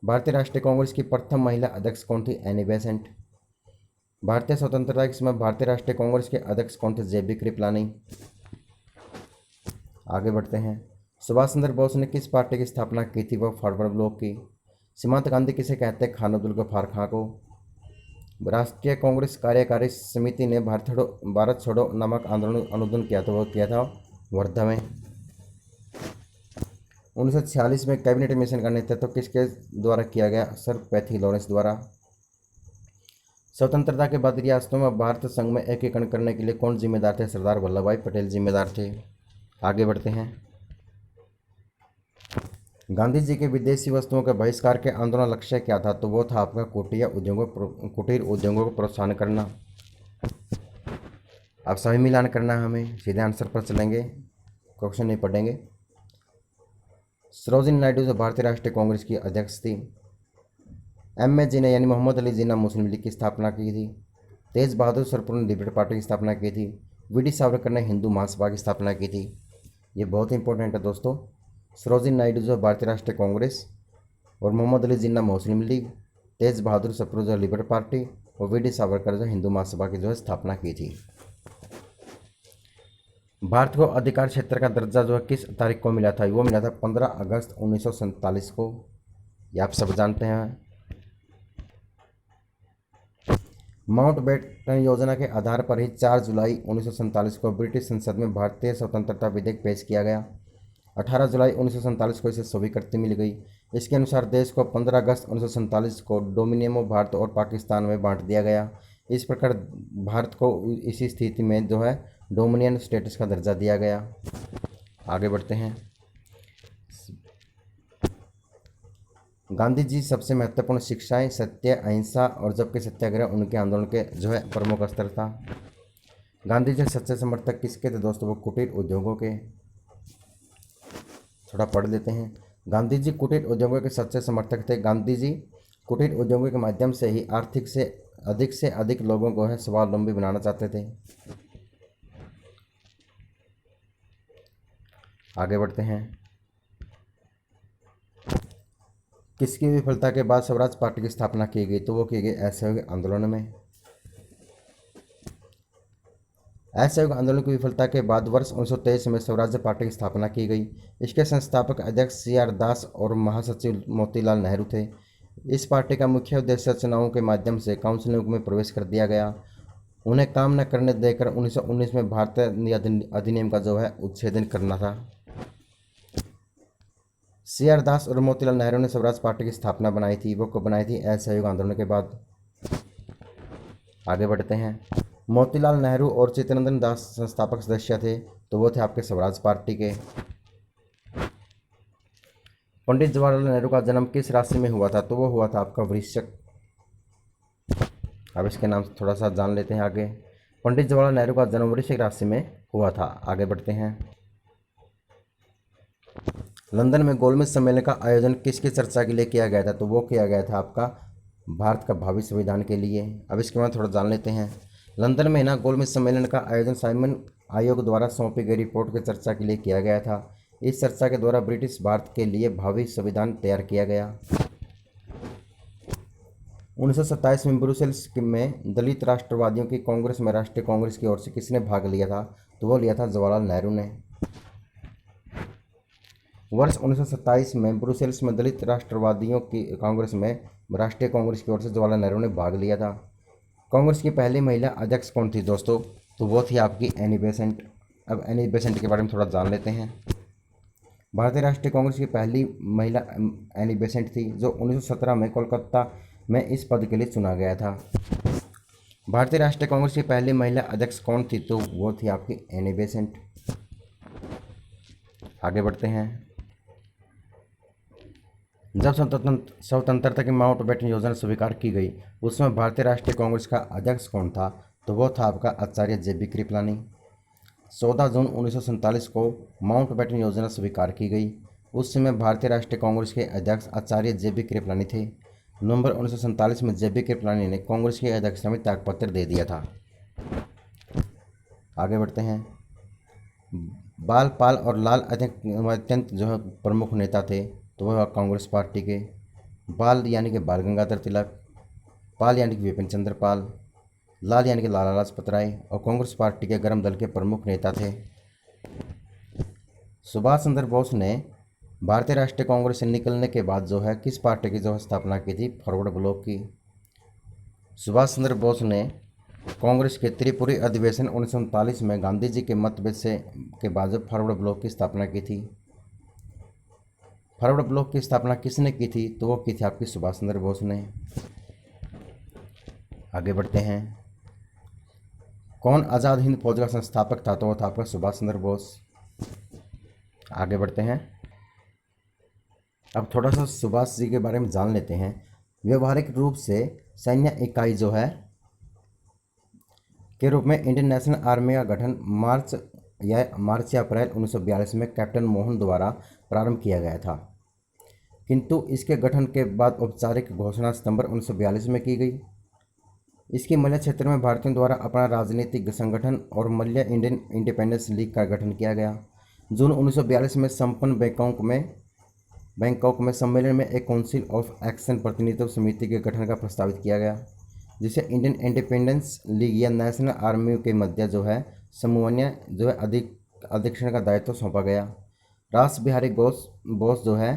A: भारतीय राष्ट्रीय कांग्रेस की प्रथम महिला अध्यक्ष कौन थी? Annie Besant. भारतीय स्वतंत्रता के समय भारतीय राष्ट्रीय कांग्रेस के अध्यक्ष कौन थे? जेबी कृपलानी। आगे बढ़ते हैं। सुभाष चंद्र बोस ने किस पार्टी की स्थापना की थी? वह फॉरवर्ड ब्लॉक की। सीमांत गांधी किसे कहते हैं? खान अब्दुल गफ्फार खां को। राष्ट्रीय कांग्रेस कार्यकारी समिति ने भारत छोड़ो नामक आंदोलन अनुमोदन किया था, वह किया था वर्धा में। 1946 में कैबिनेट मिशन का नेतृत्व किसके द्वारा किया गया? सर पैथी लॉरेंस द्वारा। स्वतंत्रता के बाद रियासतों में भारत संघ में एकीकरण करने के लिए कौन जिम्मेदार थे? सरदार वल्लभ भाई पटेल जिम्मेदार थे। आगे बढ़ते हैं। गांधी जी के विदेशी वस्तुओं के बहिष्कार के आंदोलन लक्ष्य क्या था? तो वो था आपका कुटीर उद्योगों को प्रोत्साहन करना। अब सभी मिलान करना है हमें, सीधे आंसर पर चलेंगे, क्वेश्चन नहीं पढ़ेंगे। सरोजिनी नायडू जो भारतीय राष्ट्रीय कांग्रेस की अध्यक्ष थी। एम ए जिन्ना यानी मोहम्मद अली जिन्ना मुस्लिम लीग की स्थापना की थी। तेज बहादुर सरपुर ने लिबरेट पार्टी की स्थापना की थी। वी डी सावरकर ने हिंदू महासभा की स्थापना की थी। ये बहुत इंपॉर्टेंट है दोस्तों। सरोजिनी नायडू जो है भारतीय राष्ट्रीय कांग्रेस, और मोहम्मद अली जिन्ना मुस्लिम लीग, तेज बहादुर सप्रू जो लिबरल पार्टी, और वी डी सावरकर जो हिंदू महासभा की जो है स्थापना की थी। भारत को अधिकार क्षेत्र का दर्जा जो है किस तारीख को मिला था? वो मिला था 15 अगस्त 1947 को। ये आप सब जानते हैं। माउंटबेटन योजना के आधार पर ही 4 जुलाई 1947 को ब्रिटिश संसद में भारतीय स्वतंत्रता विधेयक पेश किया गया। 18 जुलाई 1947 को इसे स्वीकृति मिल गई। इसके अनुसार देश को 15 अगस्त 1947 को डोमिनियन ऑफ भारत और पाकिस्तान में बांट दिया गया। इस प्रकार भारत को इसी स्थिति में जो है डोमिनियन स्टेटस का दर्जा दिया गया। आगे बढ़ते हैं। गांधी जी सबसे महत्वपूर्ण शिक्षाएं सत्य, अहिंसा और जबकि सत्याग्रह उनके आंदोलन के जो है प्रमुख अस्त्र था। गांधी जी सच्चे समर्थक किसके थे दोस्तों? वो कुटीर उद्योगों के। थोड़ा पढ़ लेते हैं। गांधी जी कुटीर उद्योगों के सच्चे समर्थक थे। गांधी जी कुटीर उद्योगों के माध्यम से ही आर्थिक से अधिक लोगों को है स्वावलंबी बनाना चाहते थे। आगे बढ़ते हैं। किसकी विफलता के बाद स्वराज पार्टी की स्थापना की गई? तो वो की गई असहयोग आंदोलन में। असहयोग आंदोलन की विफलता के बाद वर्ष 1923 में स्वराज पार्टी की स्थापना की गई। इसके संस्थापक अध्यक्ष CR दास और महासचिव मोतीलाल नेहरू थे। इस पार्टी का मुख्य उद्देश्य चुनावों के माध्यम से काउंसिलों में प्रवेश कर दिया गया। उन्हें काम न करने देकर 1919 में भारतीय अधिनियम का जो है उच्छेदन करना था। CR दास और मोतीलाल नेहरू ने स्वराज पार्टी की स्थापना बनाई थी। वो को बनाई थी असहयोग आंदोलन के बाद। आगे बढ़ते हैं। मोतीलाल नेहरू और चित्तरंजन दास संस्थापक सदस्य थे। तो वो थे आपके स्वराज पार्टी के। पंडित जवाहरलाल नेहरू का जन्म किस राशि में हुआ था? तो वो हुआ था आपका वृश्चिक। अब इसके नाम से थोड़ा सा जान लेते हैं आगे। पंडित जवाहरलाल नेहरू का जन्म वृश्चिक राशि में हुआ था। आगे बढ़ते हैं। लंदन में गोलमेज सम्मेलन का आयोजन किसकी चर्चा के लिए किया गया था? तो वो किया गया था आपका भारत का भावी संविधान के लिए। अब इसके बाद थोड़ा जान लेते हैं। लंदन में ना गोलमेज सम्मेलन का आयोजन साइमन आयोग द्वारा सौंपी गई रिपोर्ट की चर्चा के लिए किया गया था। इस चर्चा के द्वारा ब्रिटिश भारत के लिए भावी संविधान तैयार किया गया। 1927 में ब्रुसेल्स में दलित राष्ट्रवादियों की कांग्रेस में राष्ट्रीय कांग्रेस की ओर से किसने भाग लिया था? तो वो लिया था जवाहरलाल नेहरू ने। वर्ष 1927 में ब्रुसेल्स में दलित राष्ट्रवादियों की कांग्रेस में राष्ट्रीय कांग्रेस की ओर से जवाहरलाल नेहरू ने भाग लिया था। कांग्रेस की पहली महिला अध्यक्ष कौन थी दोस्तों? तो वो थी आपकी एनी बेसेंट। अब एनी बेसेंट के बारे में थोड़ा जान लेते हैं। भारतीय राष्ट्रीय कांग्रेस की पहली महिला एनी बेसेंट थी, जो 1917 में कोलकाता में इस पद के लिए चुना गया था। भारतीय राष्ट्रीय कांग्रेस की पहली महिला अध्यक्ष कौन थी? तो वो थी आपकी एनी बेसेंट। आगे बढ़ते हैं। जब स्वतंत्रता की माउंटबेटन योजना स्वीकार की गई, उसमें भारतीय राष्ट्रीय कांग्रेस का अध्यक्ष कौन था? तो वो था आपका आचार्य JB कृपलानी। 14 जून 1947 को माउंटबेटन योजना स्वीकार की गई। उस समय भारतीय राष्ट्रीय कांग्रेस के अध्यक्ष आचार्य JB कृपलानी थे। नवंबर 1947 में JB कृपलानी ने कांग्रेस की अध्यक्षता में त्यागपत्र दे दिया था। आगे बढ़ते हैं। बाल पाल और लाल अत्यंत जो है प्रमुख नेता थे। तो वह कांग्रेस पार्टी के। बाल यानी कि बाल गंगाधर तिलक, पाल यानी कि विपिन चंद्र पाल, लाल यानी कि लाला लाजपत राय और कांग्रेस पार्टी के गर्म दल के प्रमुख नेता थे। सुभाष चंद्र बोस ने भारतीय राष्ट्रीय कांग्रेस से निकलने के बाद जो है किस पार्टी की जो है स्थापना की थी? फॉरवर्ड ब्लॉक की। सुभाष चंद्र बोस ने कांग्रेस के त्रिपुरी अधिवेशन 1939 में गांधी जी के मतभेद के बाद फॉरवर्ड ब्लॉक की स्थापना की थी। फॉरवर्ड ब्लॉक की स्थापना किसने की थी? तो वो की थी आपकी सुभाष चंद्र बोस ने। आगे बढ़ते हैं। कौन आज़ाद हिंद फौज का संस्थापक था? तो वो था आपका सुभाष चंद्र बोस। आगे बढ़ते हैं। अब थोड़ा सा सुभाष जी के बारे में जान लेते हैं। व्यवहारिक रूप से सैन्य इकाई जो है के रूप में इंडियन नेशनल आर्मी का गठन मार्च या अप्रैल 1942 में कैप्टन मोहन द्वारा प्रारंभ किया गया था, किंतु इसके गठन के बाद औपचारिक घोषणा सितंबर 1942 में की गई। इसके मलय क्षेत्र में भारतीयों द्वारा अपना राजनीतिक संगठन और मलय इंडियन इंडिपेंडेंस लीग का गठन किया गया। जून 1942 में संपन्न बैंकॉक में सम्मेलन में एक काउंसिल ऑफ एक्शन प्रतिनिधित्व समिति के गठन का प्रस्तावित किया गया, जिसे इंडियन इंडिपेंडेंस लीग या नेशनल आर्मी के मध्य जो है समन्वय जो है अध्यक्षण का दायित्व सौंपा गया। रास बिहारी बोस जो है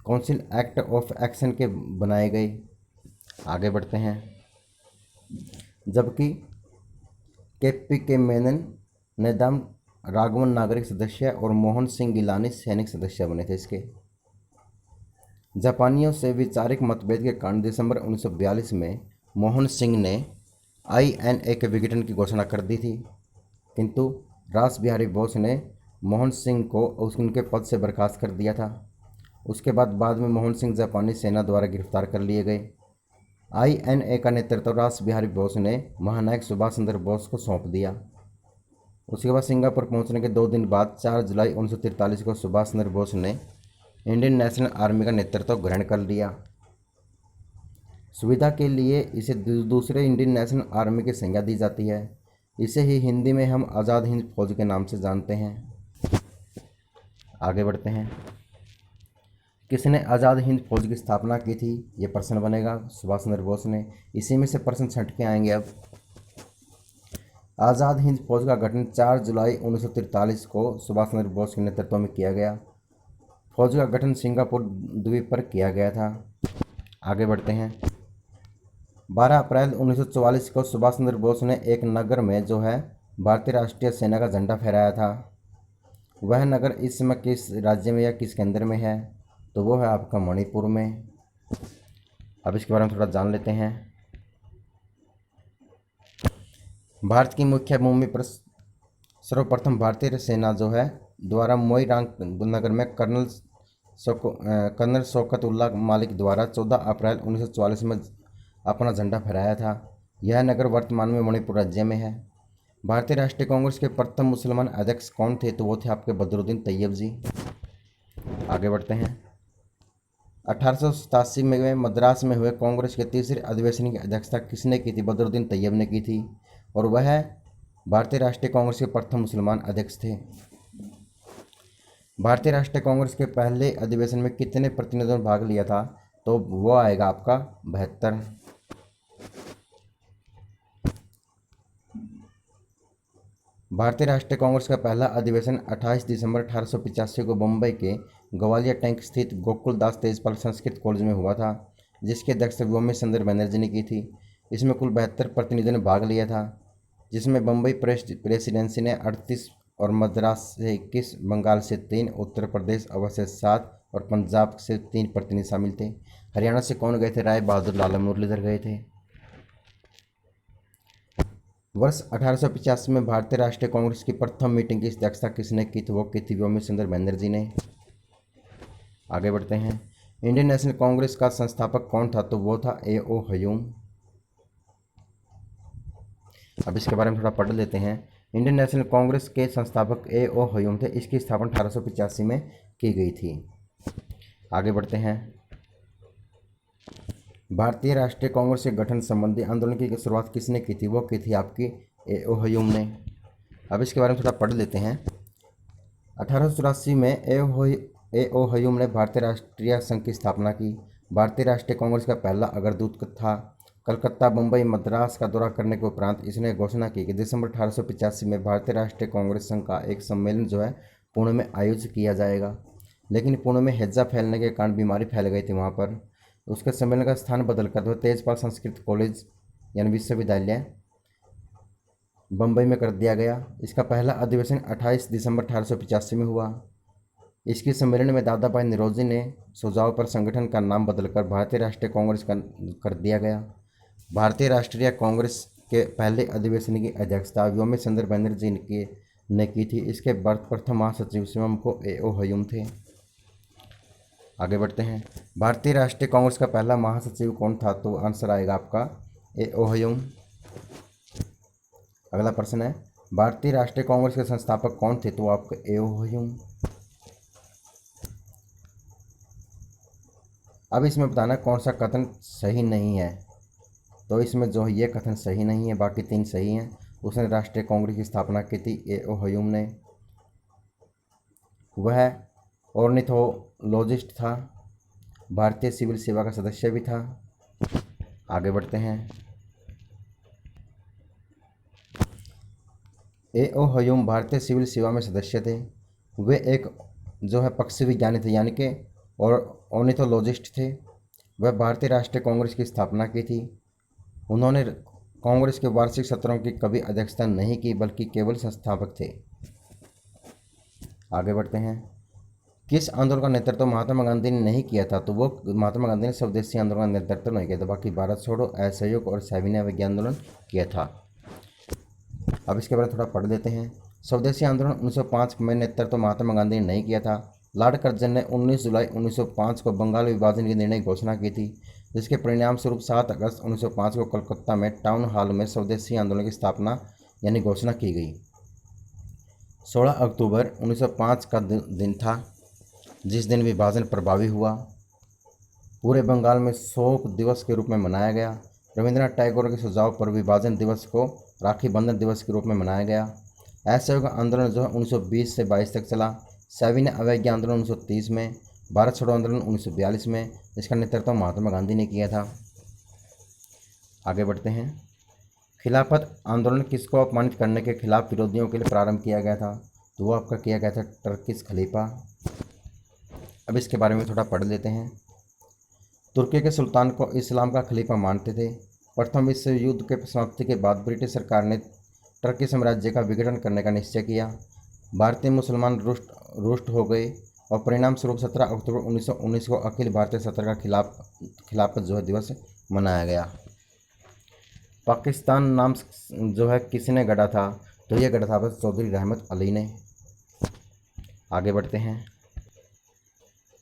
A: काउंसिल एक्ट ऑफ एक्शन के बनाए गए। आगे बढ़ते हैं। जबकि के मेनन नेदाम राघवन नागरिक सदस्य और मोहन सिंह गिलानी सैनिक सदस्य बने थे। इसके जापानियों से वैचारिक मतभेद के कारण दिसंबर 1942 में मोहन सिंह ने INA के विघटन की घोषणा कर दी थी, किंतु रास बिहारी बोस ने मोहन सिंह को उनके पद से बर्खास्त कर दिया था। उसके बाद में मोहन सिंह जापानी सेना द्वारा गिरफ्तार कर लिए गए। INA का नेतृत्व रास बिहारी बोस ने महानायक सुभाष चंद्र बोस को सौंप दिया। उसके बाद सिंगापुर पहुंचने के 2 दिन बाद 4 जुलाई 1943 को सुभाष चंद्र बोस ने इंडियन नेशनल आर्मी का नेतृत्व ग्रहण कर लिया। सुविधा के लिए इसे दूसरे इंडियन नेशनल आर्मी की संज्ञा दी जाती है। इसे ही हिंदी में हम आज़ाद हिंद फौज के नाम से जानते हैं। आगे बढ़ते हैं। किसने आज़ाद हिंद फौज की स्थापना की थी, ये प्रश्न बनेगा। सुभाष चंद्र बोस ने। इसी में से प्रश्न छंट के आएंगे। अब आज़ाद हिंद फौज का गठन 4 जुलाई 1943 को सुभाष चंद्र बोस के नेतृत्व में किया गया। फौज का गठन सिंगापुर द्वीप पर किया गया था। आगे बढ़ते हैं। 12 अप्रैल 1944 को सुभाष चंद्र बोस ने एक नगर में जो है भारतीय राष्ट्रीय सेना का झंडा फहराया था। वह नगर इस समय किस राज्य में या किस केंद्र में है, तो वो है आपका मणिपुर में। अब इसके बारे में थोड़ा जान लेते हैं। भारत की मुख्य भूमि पर सर्वप्रथम भारतीय सेना जो है द्वारा मोईरांग नगर में कर्नल शौकत उल्लाह मालिक द्वारा 14 अप्रैल 1944 में अपना झंडा फहराया था। यह नगर वर्तमान में मणिपुर राज्य में है। भारतीय राष्ट्रीय कांग्रेस के प्रथम मुसलमान अध्यक्ष कौन थे, तो वो थे आपके बदरुद्दीन तैयब जी। आगे बढ़ते हैं। 1887 में मद्रास में हुए कांग्रेस के तीसरे अधिवेशन की अध्यक्षता किसने की थी? बदरुद्दीन तैयब ने की थी, और वह भारतीय राष्ट्रीय कांग्रेस के प्रथम मुसलमान अध्यक्ष थे। भारतीय राष्ट्रीय कांग्रेस के पहले अधिवेशन में कितने प्रतिनिधियों ने भाग लिया था, तो वो आएगा आपका 72। भारतीय राष्ट्रीय कांग्रेस का पहला अधिवेशन 28 दिसंबर 1885 को मुंबई के ग्वालियर टैंक स्थित गोकुलदास तेजपाल संस्कृत कॉलेज में हुआ था, जिसके अध्यक्ष व्योमी सुंदर बनर्जी ने की थी। इसमें कुल 72 प्रतिनिधियों ने भाग लिया था, जिसमें बम्बई प्रेसिडेंसी ने 38 और मद्रास से 21, बंगाल से 3, उत्तर प्रदेश अवध से 7 और पंजाब से 3 प्रतिनिधि शामिल थे। हरियाणा से कौन गए थे? राय बहादुर लाला मुरलीधर गए थे। वर्ष 1885 में भारतीय राष्ट्रीय कांग्रेस की प्रथम मीटिंग की अध्यक्षता किसने की थी? वो की थी व्योमी सुंदर बनर्जी ने। आगे बढ़ते हैं। इंडियन नेशनल कांग्रेस का संस्थापक कौन था? तो वो था A.O. ह्यूम। अब इसके बारे में थोड़ा पढ़ लेते हैं। इंडियन नेशनल कांग्रेस के संस्थापक A.O. ह्यूम थे। इसकी स्थापना 1885 में की गई थी। आगे बढ़ते हैं। भारतीय राष्ट्रीय कांग्रेस के गठन संबंधी आंदोलन की शुरुआत किसने की थी? वो की थी आपकी A.O. ह्यूम ने। अब इसके बारे में थोड़ा पढ़ लेते हैं। 1884 में A.O. ह्यूम ने भारतीय राष्ट्रीय संघ की स्थापना की। भारतीय राष्ट्रीय कांग्रेस का पहला अग्रदूत था। कलकत्ता, मुंबई, मद्रास का दौरा करने के उपरांत इसने घोषणा की कि दिसंबर 1885 में भारतीय राष्ट्रीय कांग्रेस संघ का एक सम्मेलन जो है पुणे में आयोजित किया जाएगा। लेकिन पुणे में हैजा फैलने के कारण बीमारी फैल गई थी वहाँ पर। उसके सम्मेलन का स्थान बदलकर वह तेजपाल संस्कृत कॉलेज यानी विश्वविद्यालय बम्बई में कर दिया गया। इसका पहला अधिवेशन 28 दिसंबर 1885 में हुआ। इसके सम्मेलन में दादा भाई नौरोजी ने सुझाव पर संगठन का नाम बदलकर भारतीय राष्ट्रीय कांग्रेस कर दिया गया। भारतीय राष्ट्रीय कांग्रेस के पहले अधिवेशन की अध्यक्षता व्योमी सुंदर बनर्जी ने की थी। इसके प्रथम महासचिव स्वयं को A.O. ह्यूम थे। आगे बढ़ते हैं। भारतीय राष्ट्रीय कांग्रेस का पहला महासचिव कौन था? तो आंसर आएगा आपका A.O. ह्यूम। अगला प्रश्न है, भारतीय राष्ट्रीय कांग्रेस के संस्थापक कौन थे? तो आपका A.O. ह्यूम। अब इसमें बताना कौन सा कथन सही नहीं है। तो इसमें जो ये कथन सही नहीं है, बाकी 3 सही हैं। उसने राष्ट्रीय कांग्रेस की स्थापना की थी A.O. ह्यूम ने। वह ऑर्निथोलॉजिस्ट था। भारतीय सिविल सेवा का सदस्य भी था। आगे बढ़ते हैं। ए.ओ. ह्यूम भारतीय सिविल सेवा में सदस्य थे। वे एक पक्षी विज्ञानी थे, यानी कि और ऑर्निथोलॉजिस्ट थे। वह भारतीय राष्ट्रीय कांग्रेस की स्थापना की थी। उन्होंने कांग्रेस के वार्षिक सत्रों की कभी अध्यक्षता नहीं की, बल्कि केवल संस्थापक थे। आगे बढ़ते हैं। किस आंदोलन का नेतृत्व महात्मा गांधी ने नहीं किया था? तो वो महात्मा गांधी ने स्वदेशी आंदोलन का नेतृत्व नहीं किया था, बाकी भारत छोड़ो, असहयोग और सविनय अवज्ञा आंदोलन किया था। अब इसके बारे में थोड़ा पढ़ लेते हैं। स्वदेशी आंदोलन 1905 में नेतृत्व महात्मा गांधी ने नहीं किया था। लॉर्ड कर्जन ने 19 जुलाई 1905 को बंगाल विभाजन की निर्णय घोषणा की थी, जिसके परिणाम स्वरूप 7 अगस्त 1905 को कोलकाता में टाउन हॉल में स्वदेशी आंदोलन की स्थापना यानी घोषणा की गई। 16 अक्टूबर 1905 का दिन था जिस दिन विभाजन प्रभावी हुआ। पूरे बंगाल में शोक दिवस के रूप में मनाया गया। रविंद्रनाथ टैगोर के सुझाव पर विभाजन दिवस को राखी बंधन दिवस के रूप में मनाया गया। असहयोग आंदोलन 1920 से 22 तक चला। सविनय अवज्ञा आंदोलन 1930 में। भारत छोड़ो आंदोलन 1942 में। इसका नेतृत्व महात्मा गांधी ने किया था। आगे बढ़ते हैं। खिलाफत आंदोलन किसको अपमानित करने के खिलाफ विरोधियों के लिए प्रारंभ किया गया था? तो वो आपका किया गया था टर्किश खलीफा। अब इसके बारे में थोड़ा पढ़ लेते हैं। तुर्की के सुल्तान को इस्लाम का खलीफा मानते थे। प्रथम विश्व युद्ध के समाप्ति के बाद ब्रिटिश सरकार ने टर्की साम्राज्य का विघटन करने का निश्चय किया। भारतीय मुसलमान रुष्ट हो गए और परिणाम स्वरूप 17 अक्टूबर 1919 को अखिल भारतीय सत्ता का खिलाफत दिवस मनाया गया। पाकिस्तान नाम किसने गढ़ा था? तो यह गढ़ा था चौधरी रहमत अली ने। आगे बढ़ते हैं।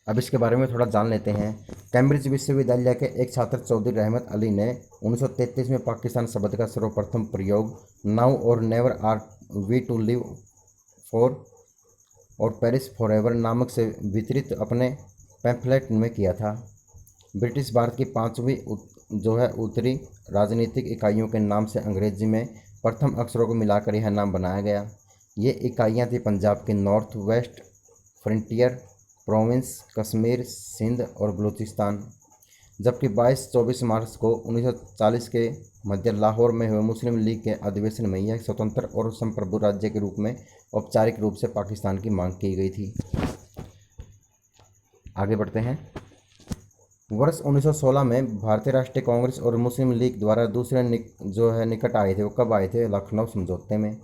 A: अब इसके बारे में थोड़ा जान लेते हैं। कैम्ब्रिज विश्वविद्यालय के एक छात्र चौधरी रहमत अली ने 1933 में पाकिस्तान शब्द का सर्वप्रथम प्रयोग now or never are we to live for or perish forever नामक से वितरित अपने पैम्फलेट में किया था। ब्रिटिश भारत की 5वीं उत्तरी राजनीतिक इकाइयों के नाम से अंग्रेजी में प्रथम अक्षरों को मिलाकर यह नाम बनाया गया। ये इकाइयाँ थी पंजाब के North West Frontier Province, Kashmir, Sindh और बलूचिस्तान। जबकि 22-24 मार्च को 1940 के मध्य लाहौर में हुए मुस्लिम लीग के अधिवेशन में यह स्वतंत्र और संप्रभु राज्य के रूप में औपचारिक रूप से पाकिस्तान की मांग की गई थी। आगे बढ़ते हैं। वर्ष 1916 में भारतीय राष्ट्रीय कांग्रेस और मुस्लिम लीग द्वारा दूसरे निकट आए थे। वो कब आए थे? लखनऊ समझौते में।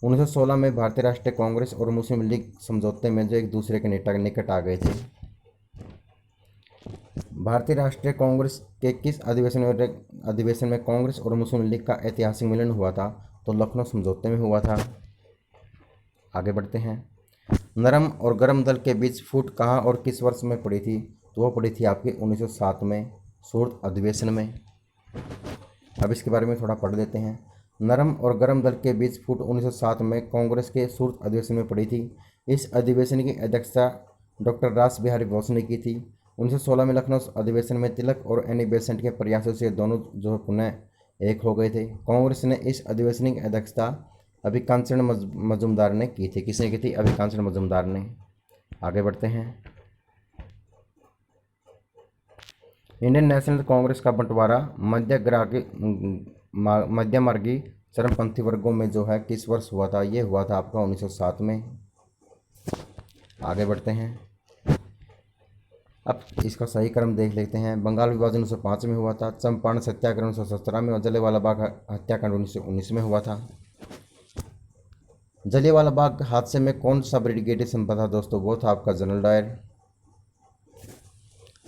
A: 1916 में भारतीय राष्ट्रीय कांग्रेस और मुस्लिम लीग समझौते में जो एक दूसरे के निकट आ गए थे। भारतीय राष्ट्रीय कांग्रेस के किस अधिवेशन में कांग्रेस और मुस्लिम लीग का ऐतिहासिक मिलन हुआ था? तो लखनऊ समझौते में हुआ था। आगे बढ़ते हैं। नरम और गरम दल के बीच फूट कहाँ और किस वर्ष में पड़ी थी? तो वो पड़ी थी आपकी 1907 में सूरत अधिवेशन में। अब इसके बारे में थोड़ा पढ़ लेते हैं। नरम और गरम दल के बीच फूट 1907 में कांग्रेस के सूरत अधिवेशन में पड़ी थी। इस अधिवेशन की अध्यक्षता डॉक्टर रास बिहारी बोस ने की थी। 1916 में लखनऊ अधिवेशन में तिलक और एनी बेसेंट के प्रयासों से दोनों पुनः एक हो गए थे। कांग्रेस ने इस अधिवेशन की अध्यक्षता अभिकांचन मजूमदार ने की थी। किसने की थी? अभिकांचन मजूमदार ने। आगे बढ़ते हैं। इंडियन नेशनल कांग्रेस का बंटवारा मध्यमार्गी चरमपंथी वर्गों में किस वर्ष हुआ था? ये हुआ था आपका 1907 में। आगे बढ़ते हैं। अब इसका सही क्रम देख लेते हैं। बंगाल विभाजन 1905 में हुआ था। चंपारण सत्याग्रह 1917 में और जलियांवाला बाग हत्याकांड 1919 में हुआ था। जलियांवाला बाग हादसे में कौन सा ब्रिगेडियर संभा था दोस्तों? वो था आपका जनरल डायर।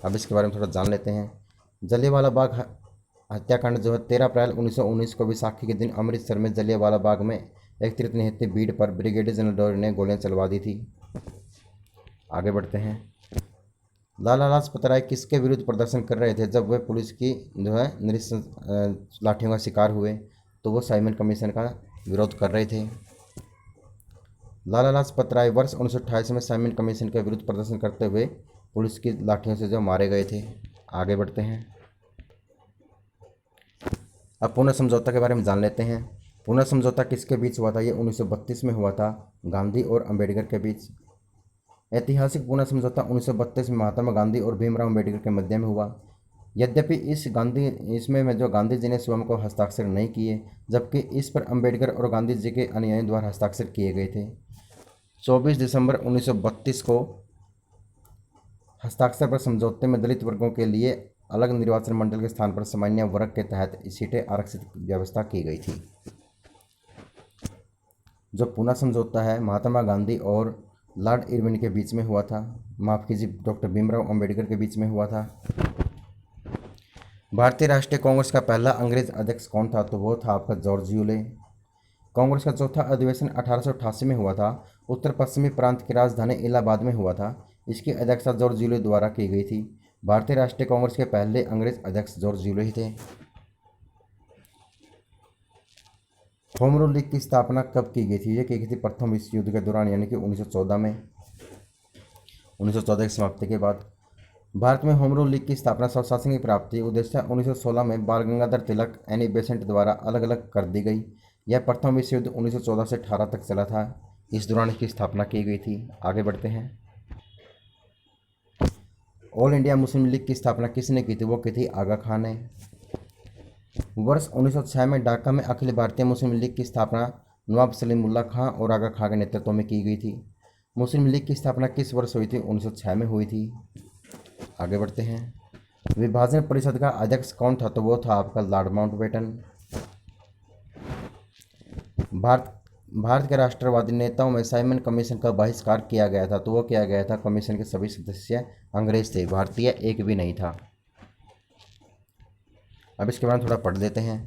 A: अब इसके बारे में थोड़ा जान लेते हैं। जलियांवाला बाग हत्याकांड 13 अप्रैल 1919 को विसाखी के दिन अमृतसर में जलियांवाला बाग में एक तृतीय भीड़ पर ब्रिगेडियर जनरल डायर ने गोलियां चलवा दी थी। आगे बढ़ते हैं। लाला लाजपत राय किसके विरुद्ध प्रदर्शन कर रहे थे जब वे पुलिस की लाठियों का शिकार हुए? तो वो साइमन कमीशन का विरोध कर रहे थे। लाला लाजपत राय वर्ष 1928 में साइमन कमीशन के विरुद्ध प्रदर्शन करते हुए पुलिस की लाठियों से मारे गए थे। आगे बढ़ते हैं। अब पुणे समझौता के बारे में जान लेते हैं। पुणे समझौता किसके बीच हुआ था? ये 1932 में हुआ था, गांधी और अंबेडकर के बीच। ऐतिहासिक पूना समझौता 1932 में महात्मा गांधी और भीमराव अम्बेडकर के मध्य में हुआ। यद्यपि इसमें जो गांधी जी ने स्वयं को हस्ताक्षर नहीं किए, जबकि इस पर अम्बेडकर और गांधी जी के अनुयायियों द्वारा हस्ताक्षर किए गए थे। 24 दिसंबर 1932 को हस्ताक्षर पर समझौते में दलित वर्गों के लिए अलग निर्वाचन मंडल के स्थान पर सामान्य वर्ग के तहत सीटें आरक्षित व्यवस्था की गई थी। जो पूना समझौता है महात्मा गांधी और लॉर्ड इरविन के बीच में हुआ था, माफ़ कीजिए डॉक्टर भीमराव अम्बेडकर के बीच में हुआ था। भारतीय राष्ट्रीय कांग्रेस का पहला अंग्रेज अध्यक्ष कौन था? तो वो था आपका जॉर्ज यूले। कांग्रेस का चौथा अधिवेशन 1888 में हुआ था। उत्तर पश्चिमी प्रांत की राजधानी इलाहाबाद में हुआ था। इसकी अध्यक्षता जॉर्ज यूले द्वारा की गई थी। भारतीय राष्ट्रीय कांग्रेस के पहले अंग्रेज अध्यक्ष जॉर्ज यूले ही थे। होम रूल लीग की स्थापना कब की गई थी? ये की गई थी प्रथम विश्व युद्ध के दौरान, यानी कि 1914 में। 1914 की समाप्ति के बाद भारत में होम रूल लीग की स्थापना स्वशासन की प्राप्ति उद्देश्य 1916 में बाल गंगाधर तिलक, एनी बेसेंट द्वारा अलग अलग कर दी गई। यह प्रथम विश्व युद्ध 1914 से 18 तक चला था। इस दौरान इसकी स्थापना की गई थी। आगे बढ़ते हैं। ऑल इंडिया मुस्लिम लीग की स्थापना किसने की थी? वो की थी आगा खान ने। वर्ष 1906 में ढाका में अखिल भारतीय मुस्लिम लीग की स्थापना नवाब सलीमुल्लाह खां और आगा खां के नेतृत्व में की गई थी। मुस्लिम लीग की स्थापना किस वर्ष हुई थी? 1906 में हुई थी। आगे बढ़ते हैं। विभाजन परिषद का अध्यक्ष कौन था? तो वो था आपका लॉर्ड माउंटबेटन। भारत के राष्ट्रवादी नेताओं में साइमन कमीशन का बहिष्कार किया गया था। तो वो किया गया था, कमीशन के सभी सदस्य अंग्रेज थे, भारतीय एक भी नहीं था। अब इसके बारे में थोड़ा पढ़ लेते हैं।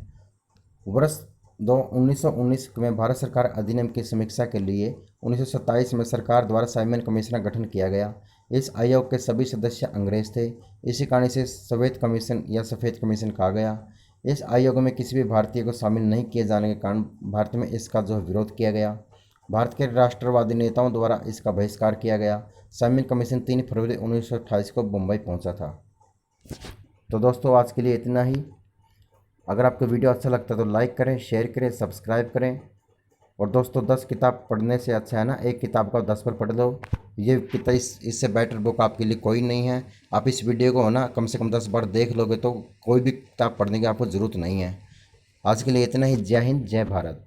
A: वर्ष 1919 में भारत सरकार अधिनियम की समीक्षा के लिए 1927 में सरकार द्वारा साइमन कमीशन का गठन किया गया। इस आयोग के सभी सदस्य अंग्रेज थे। इसी कारण इसे सफेद कमीशन या सफ़ेद कमीशन कहा गया। इस आयोग में किसी भी भारतीय को शामिल नहीं किए जाने के कारण भारत में इसका जो विरोध किया गया। भारत के राष्ट्रवादी नेताओं द्वारा इसका बहिष्कार किया गया। साइमन कमीशन 3 फरवरी 1928 को मुंबई पहुंचा था। तो दोस्तों आज के लिए इतना ही। अगर आपको वीडियो अच्छा लगता है तो लाइक करें, शेयर करें, सब्सक्राइब करें। और दोस्तों 10 किताब पढ़ने से अच्छा है ना, एक किताब का 10 पर पढ़ लो। ये किताब इससे बेटर बुक आपके लिए कोई नहीं है। आप इस वीडियो को ना कम से कम 10 बार देख लोगे तो कोई भी किताब पढ़ने की आपको ज़रूरत नहीं है। आज के लिए इतना ही। जय हिंद, जय भारत।